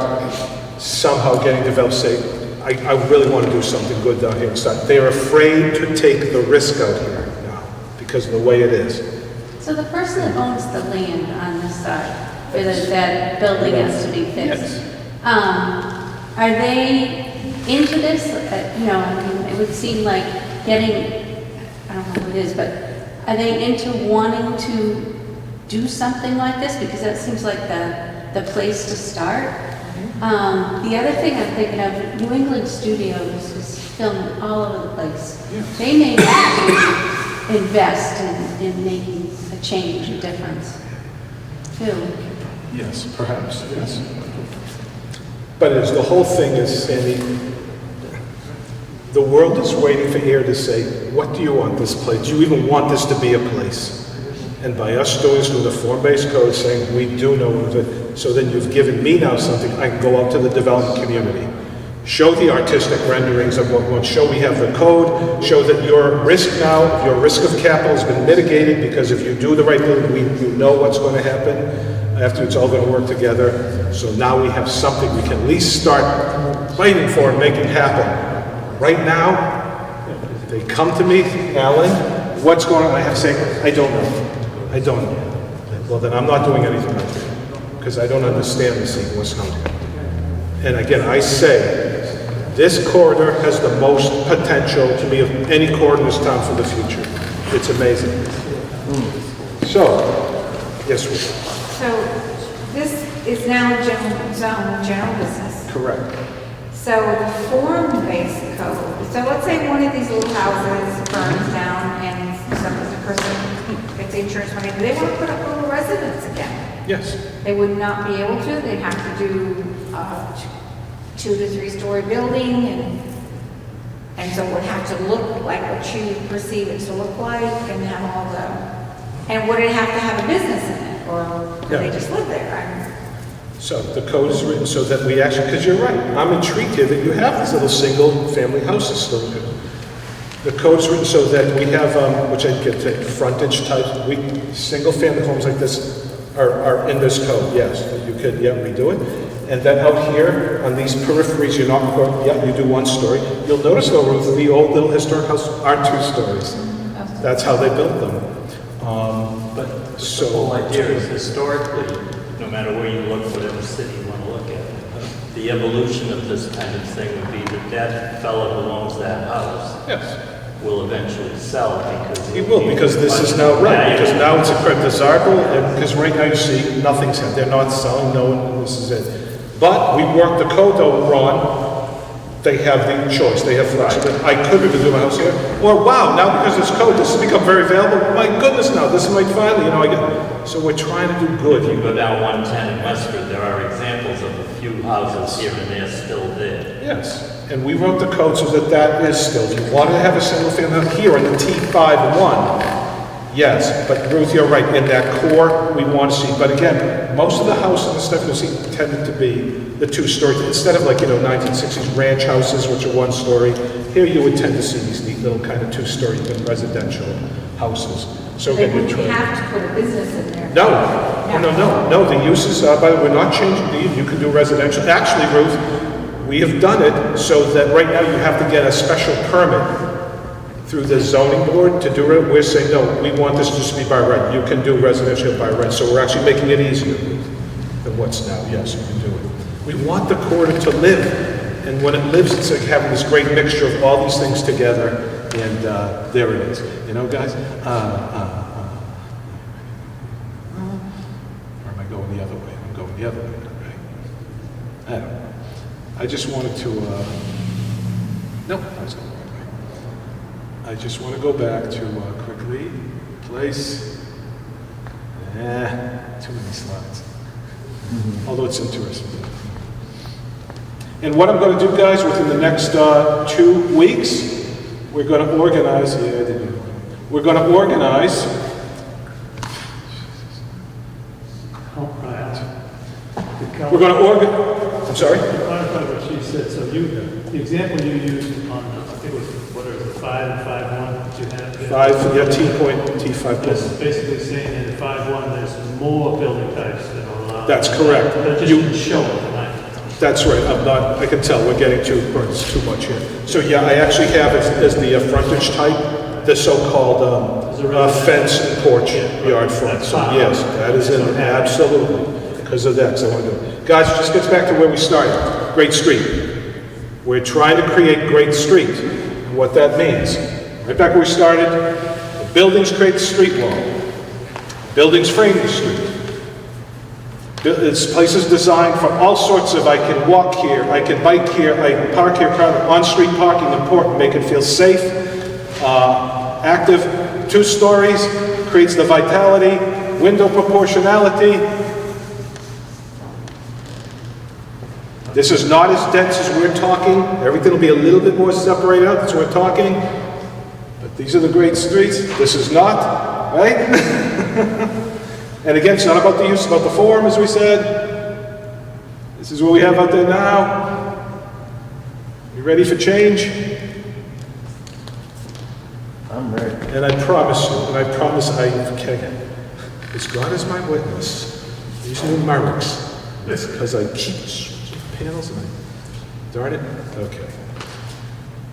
somehow getting developed, say, I really want to do something good down here and start. They're afraid to take the risk out here now because of the way it is. So the person that owns the land on this side, where that building has to be fixed, are they into this? It would seem like getting, I don't know who it is, but are they into wanting to do something like this? Because that seems like the place to start. The other thing I'm thinking of, New England Studios is filming all over the place. They may have to invest in making a change, a difference, too. Yes, perhaps, yes. But the whole thing is, Sandy, the world is waiting for here to say, what do you want this place? Do you even want this to be a place? And by us doing this with a form-based code saying, we do know what it, so then you've given me now something, I can go out to the development community, show the artistic renderings of what we want, show we have the code, show that your risk of capital has been mitigated because if you do the right thing, you know what's going to happen. After it's all going to work together. So now we have something we can at least start fighting for and make it happen. Right now, they come to me, Alan, what's going on? I have to say, I don't know. I don't know. Well, then I'm not doing anything out there because I don't understand the scene, what's out here. And again, I say, this corridor has the most potential to be of any corridor in this town for the future. It's amazing. So, yes, Ruth. So this is now a general zone, general business. Correct. So the form-based code, so let's say one of these little houses burns down and some person gets insurance money, they want to put up little residence again. Yes. They would not be able to, they'd have to do a 2 to 3 story building and so it would have to look like what you perceive it to look like and have all the, and would it have to have a business in it or could they Yeah. just live there? So the code is written so that we actually, because you're right, I'm intrigued here that you have these little single-family houses still. The code is written so that we have, which I get to, frontage type, single-family homes like this are in this code, yes. You could, yeah, redo it. And then out here, on these peripheries, you're not, yeah, you do 1 story. You'll notice though, Ruth, the old little historic houses aren't 2 stories. That's how they built them. But So- the whole idea is historically, no matter where you look, whatever city you want to look at, the evolution of this kind of thing would be that that fellow who owns that house Yes. will eventually sell because... He will, because this is now right, because now it's a desirable, and because right now you see, nothing's, they're not selling, no one, this is it. But we work the code though, Ron, they have the choice, they have flexibility. I could redo my house here, or wow, now because it's code, this has become very available, my goodness now, this might finally, I get, so we're trying to do good. If you go down 110 in Westford, there are examples of a few houses here and there still there. Yes, and we wrote the code so that that is still, if you wanted to have a single family here in the T51, yes, but Ruth, you're right, in that core, we want to see, but again, most of the houses and stuff you'll see tended to be the 2 stories, instead of like, 1960s ranch houses, which are 1 story, here you would tend to see these neat little kind of 2 story residential houses. So They again, we're wouldn't trying. have to put a business in there. No, the uses, by the way, we're not changing you can do residential. Actually, Ruth, we have done it so that right now you have to get a special permit through the zoning board to do it. We're saying, no, we want this just to be by right. You can do residential by right, so we're actually making it easier than what's now. Yes, you can do it. We want the corridor to live, and when it lives, it's like having this great mixture of all these things together, and there it is. Guys? Or am I going the other way? I'm going the other way, right? I don't know. I just wanted to, nope, I was going the right way. I just want to go back to quickly, place, too many slides. Although it's interesting. And what I'm going to do, guys, within the next 2 weeks, we're going to organize, we're going to organize, we're going to organize, I'm sorry? To clarify what she said, so the example you used on, I think it was, what is it, 5 and 5.1 that you have there? T5. This is basically saying in 5.1, there's more building types that are allowed. That's correct. That just You- didn't show it tonight. That's right, I can tell, we're getting too much here. So yeah, I actually have it as the frontage type, the so-called fence and porch yard front. So yes, that is in, absolutely, because of that, 'cause I want to do it. Guys, it just gets back to where we started, Great Street. We're trying to create Great Street, and what that means. Right back where we started, the buildings create the street wall. Buildings frame the street. This place is designed for all sorts of, I can walk here, I can bike here, I can park here, on-street parking important, make it feel safe, active, 2 stories, creates the vitality, window proportionality. This is not as dense as we're talking, everything will be a little bit more separated out, that's what we're talking. But these are the great streets, this is not, right? And again, it's not about the use, it's about the form, as we said. This is what we have out there now. You ready for change? I'm ready. And I promise you, I can. As God is my witness, these numerics, because I keep switching panels and darn it, okay.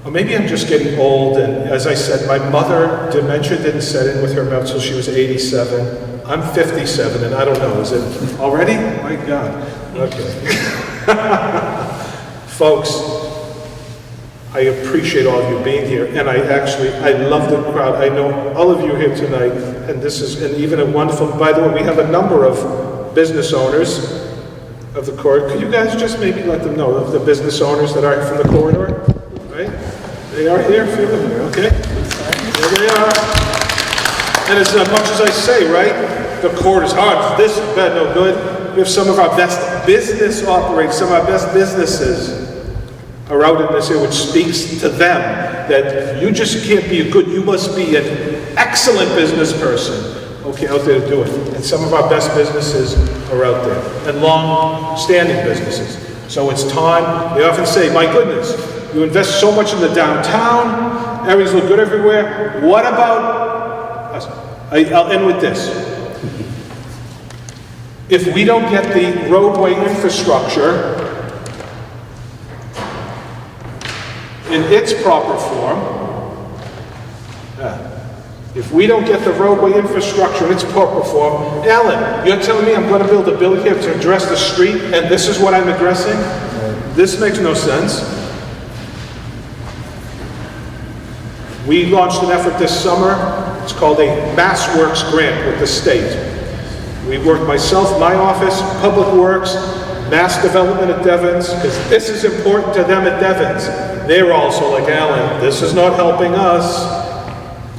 Or maybe I'm just getting old, and as I said, my mother, dementia didn't set in with her until she was 87. I'm 57, and I don't know, is it already? My God. Okay. Folks, I appreciate all of you being here, and I love the crowd. I know all of you here tonight, and this is, and even a wonderful, by the way, we have a number of business owners of the corridor. Could you guys just maybe let them know of the business owners that are from the corridor, right? They are here, a few of them here, okay? There they are. And as much as I say, right, the corridor's hard, this is bad, no good. We have some of our best business operators, some of our best businesses are out in this area, which speaks to them that you just can't be a good, you must be an excellent business person, okay, out there to do it. And some of our best businesses are out there, and long-standing businesses. So it's time, they often say, my goodness, you invest so much in the downtown, areas look good everywhere, what about us? I'll end with this. If we don't get the roadway infrastructure in its proper form, if we don't get the roadway infrastructure in its proper form, Alan, you're telling me I'm going to build a building here to address the street, and this is what I'm addressing? This makes no sense. We launched an effort this summer. It's called a MassWorks grant with the state. We worked, myself, my office, Public Works, Mass Development at Devens, because this is important to them at Devens. They're also like, Alan, this is not helping us.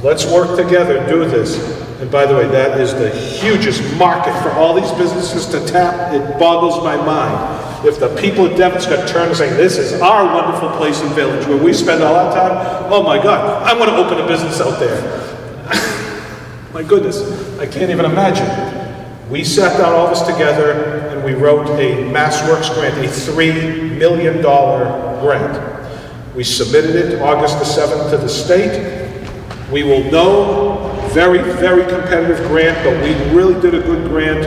Let's work together and do this. And by the way, that is the hugest market for all these businesses to tap. It boggles my mind. If the people at Devens got turned and saying, this is our wonderful place and village where we spend all our time, oh my God, I want to open a business out there. My goodness, I can't even imagine. We sat down all this together and we wrote a MassWorks grant, a $3 million grant. We submitted it August the 7th to the state. We will know, very, very competitive grant, but we really did a good grant.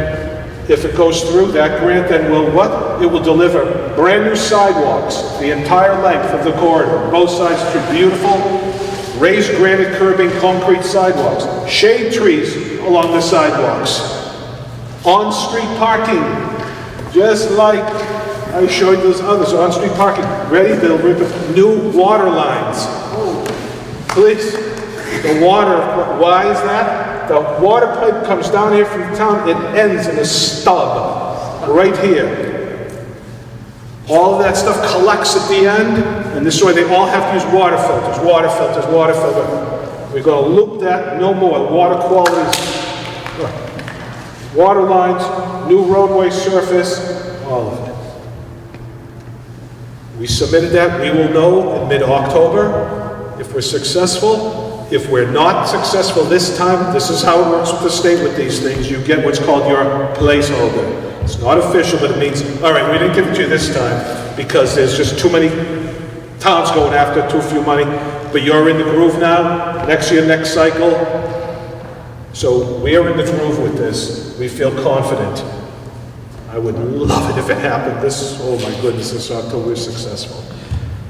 If it goes through, that grant then will what? It will deliver brand new sidewalks, the entire length of the corridor, both sides through beautiful, raised granite curbing, concrete sidewalks, shade trees along the sidewalks, on-street parking, just like I showed those others, on-street parking, ready, they'll rip it, new water lines. Please, the water, why is that? The water pipe comes down here from town, it ends in a stub, right here. All of that stuff collects at the end, and this way they all have to use water filters, water filters, water filter. We're going to loop that, no more, water quality. Water lines, new roadway surface, all of it. We submitted that. We will know in mid-October if we're successful. If we're not successful this time, this is how it works with the state with these things. You get what's called your placeholder. It's not official, but it means, all right, we didn't give it to you this time because there's just too many towns going after too few money. But you're in the groove now. Next year, next cycle. So we are in the groove with this. We feel confident. I would love it if it happened this, oh my goodness, this October we're successful.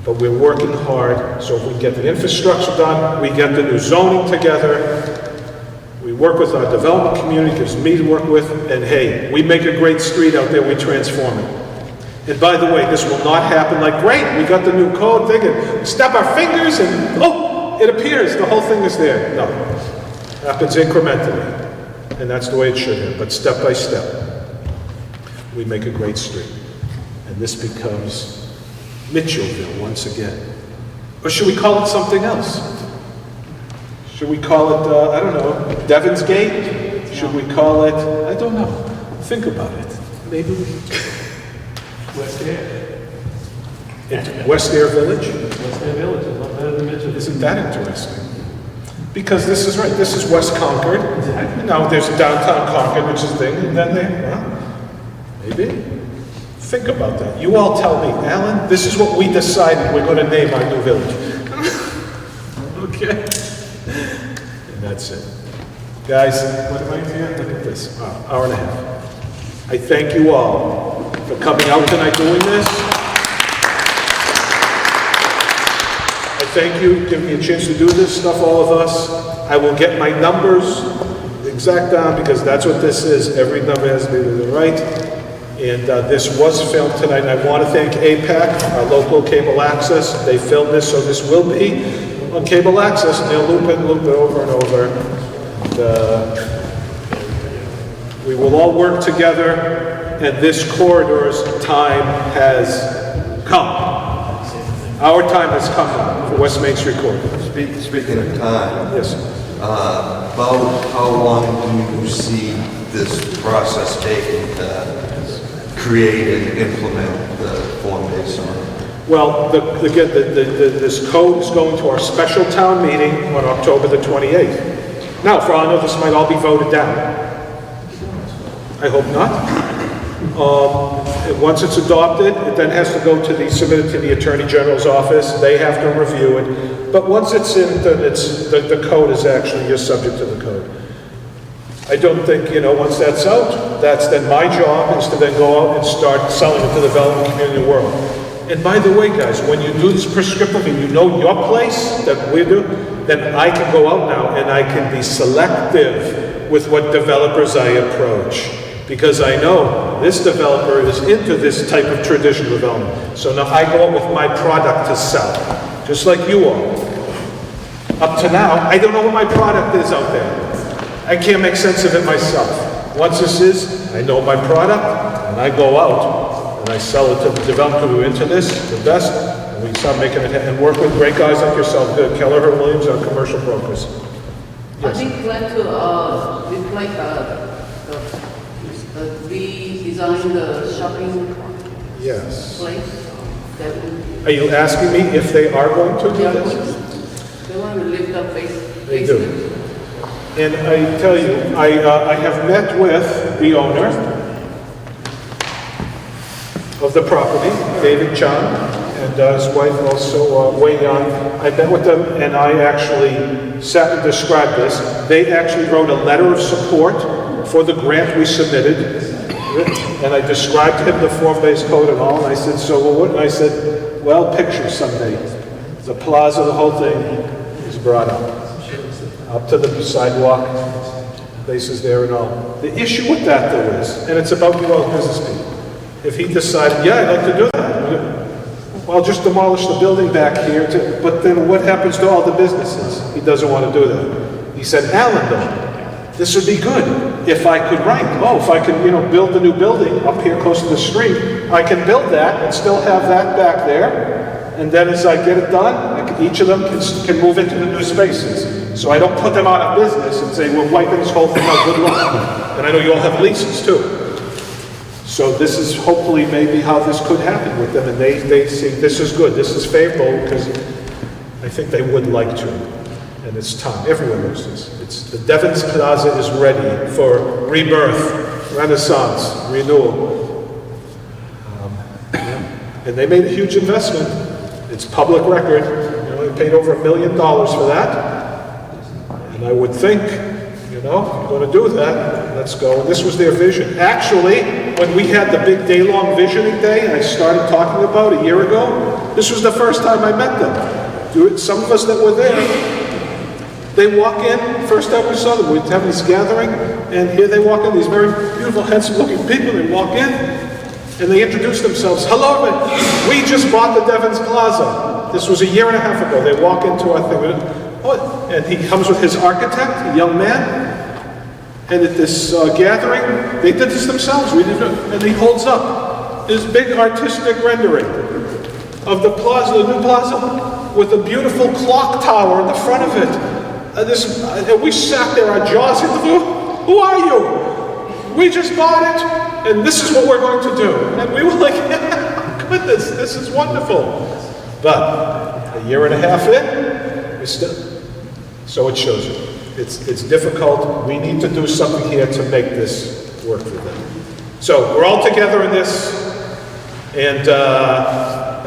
But we're working hard, so if we get the infrastructure done, we get the new zoning together, we work with our development community, gives me to work with, and hey, we make a great street out there, we transform it. And by the way, this will not happen like, great, we got the new code thing, and snap our fingers, and oh, it appears, the whole thing is there. No. Happens incrementally, and that's the way it should have, but step by step, we make a great street. And this becomes Mitchellville once again. Or should we call it something else? Should we call it, I don't know, Devens Gate? Should we call it, I don't know, think about it. Maybe we... West Air. West Air Village? West Air Village is a lot better than Mitchell. Isn't that interesting? Because this is right, this is West Concord. Exactly. Now there's downtown Concord, which is the thing, and then there, well, maybe. Think about that. You all tell me, Alan, this is what we decided we're going to name our new village. Okay. And that's it. Guys, what am I here? Look at this, hour and a half. I thank you all for coming out tonight doing this. I thank you, giving me a chance to do this stuff, all of us. I will get my numbers exact down because that's what this is. Every number has to be right. And this was filmed tonight, and I want to thank APAC, our local cable access. They filmed this, so this will be on cable access, and they'll loop it over and over. And, we will all work together, and this corridor's time has come. Our time has come now for West Main Street Corridor. Speaking of time, Yes. about how long do you see this process taking to create and implement the form-based zoning? Well, again, this code is going to our special town meeting on October the 28th. Now, for all I know, this might all be voted down. I hope not. And once it's adopted, it then has to go to submitted to the Attorney General's office. They have to review it. But once it's in, the code is actually, you're subject to the code. I don't think, once that's out, that's then my job is to then go out and start selling it to the development community world. And by the way, guys, when you do this prescriptive and you know your place that we do, then I can go out now and I can be selective with what developers I approach. Because I know this developer is into this type of traditional development. So now I go out with my product to sell, just like you are. Up to now, I don't know what my product is out there. I can't make sense of it myself. Once this is, I know my product, and I go out, and I sell it to the developer who are into this, the best, and we start making it, and work with great guys like yourself, Kelleher Williams, our commercial brokers. I think we'd like to, redesign the shopping Yes. place. That would, Are you asking me if they are going to do they are this? going to, they want to lift up face. They do. And I tell you, I have met with the owner of the property, David Chan, and his wife also, Wei Yan. I met with them, and I actually sat and described this. They actually wrote a letter of support for the grant we submitted, and I described to him the form-based code and all, and I said, so what? And I said, well, picture someday. The plaza, the whole thing is brought up to the sidewalk, places there and all. The issue with that, though, is, and it's about you all business people, if he decided, yeah, I'd like to do that, well, just demolish the building back here, but then what happens to all the businesses? He doesn't want to do that. He said, Alan, though, this would be good if I could if I could, build a new building up here close to the street, I can build that and still have that back there. And then as I get it done, each of them can move into the new spaces. So I don't put them out of business and say, we're wiping this whole thing out, good luck. And I know you all have leases too. So this is hopefully maybe how this could happen with them. And they see this is good, this is favorable, because I think they would like to. And it's time, everyone knows this. The Devon's Plaza is ready for rebirth, renaissance, renewal. And they made a huge investment. It's public record. They paid over $1 million for that. And I would think, you're going to do that, let's go. And this was their vision. Actually, when we had the big day-long visioning day, and I started talking about a year ago, this was the first time I met them. Some of us that were there, they walk in, first time we saw them, we'd have this gathering, and here they walk in, these very beautiful, handsome-looking people, they walk in, and they introduce themselves. Hello, we just bought the Devon's Plaza. This was a year and a half ago. They walk into our thing, and he comes with his architect, a young man, and at this gathering, they did this themselves, and he holds up this big artistic rendering of the plaza, the new plaza, with a beautiful clock tower in the front of it. And we sat there, our jaws hit the floor. Who are you? We just bought it, and this is what we're going to do. And we were like, yeah, goodness, this is wonderful. But a year and a half in, so it shows you. It's difficult. We need to do something here to make this work for them. So we're all together in this, and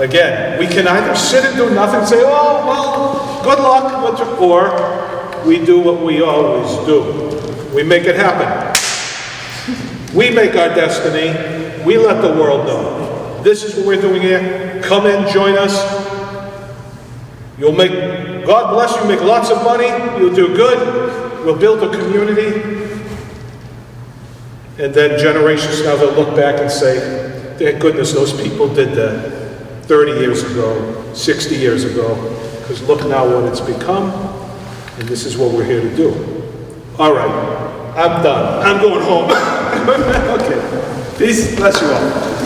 again, we can either sit and do nothing and say, oh, well, good luck, or we do what we always do. We make it happen. We make our destiny. We let the world know. This is what we're doing here. Come in, join us. God bless you, make lots of money. You'll do good. We'll build a community. And then generations now, they'll look back and say, thank goodness those people did that 30 years ago, 60 years ago, because look now what it's become, and this is what we're here to do. All right, I'm done. I'm going home. Okay. Peace. Bless you all.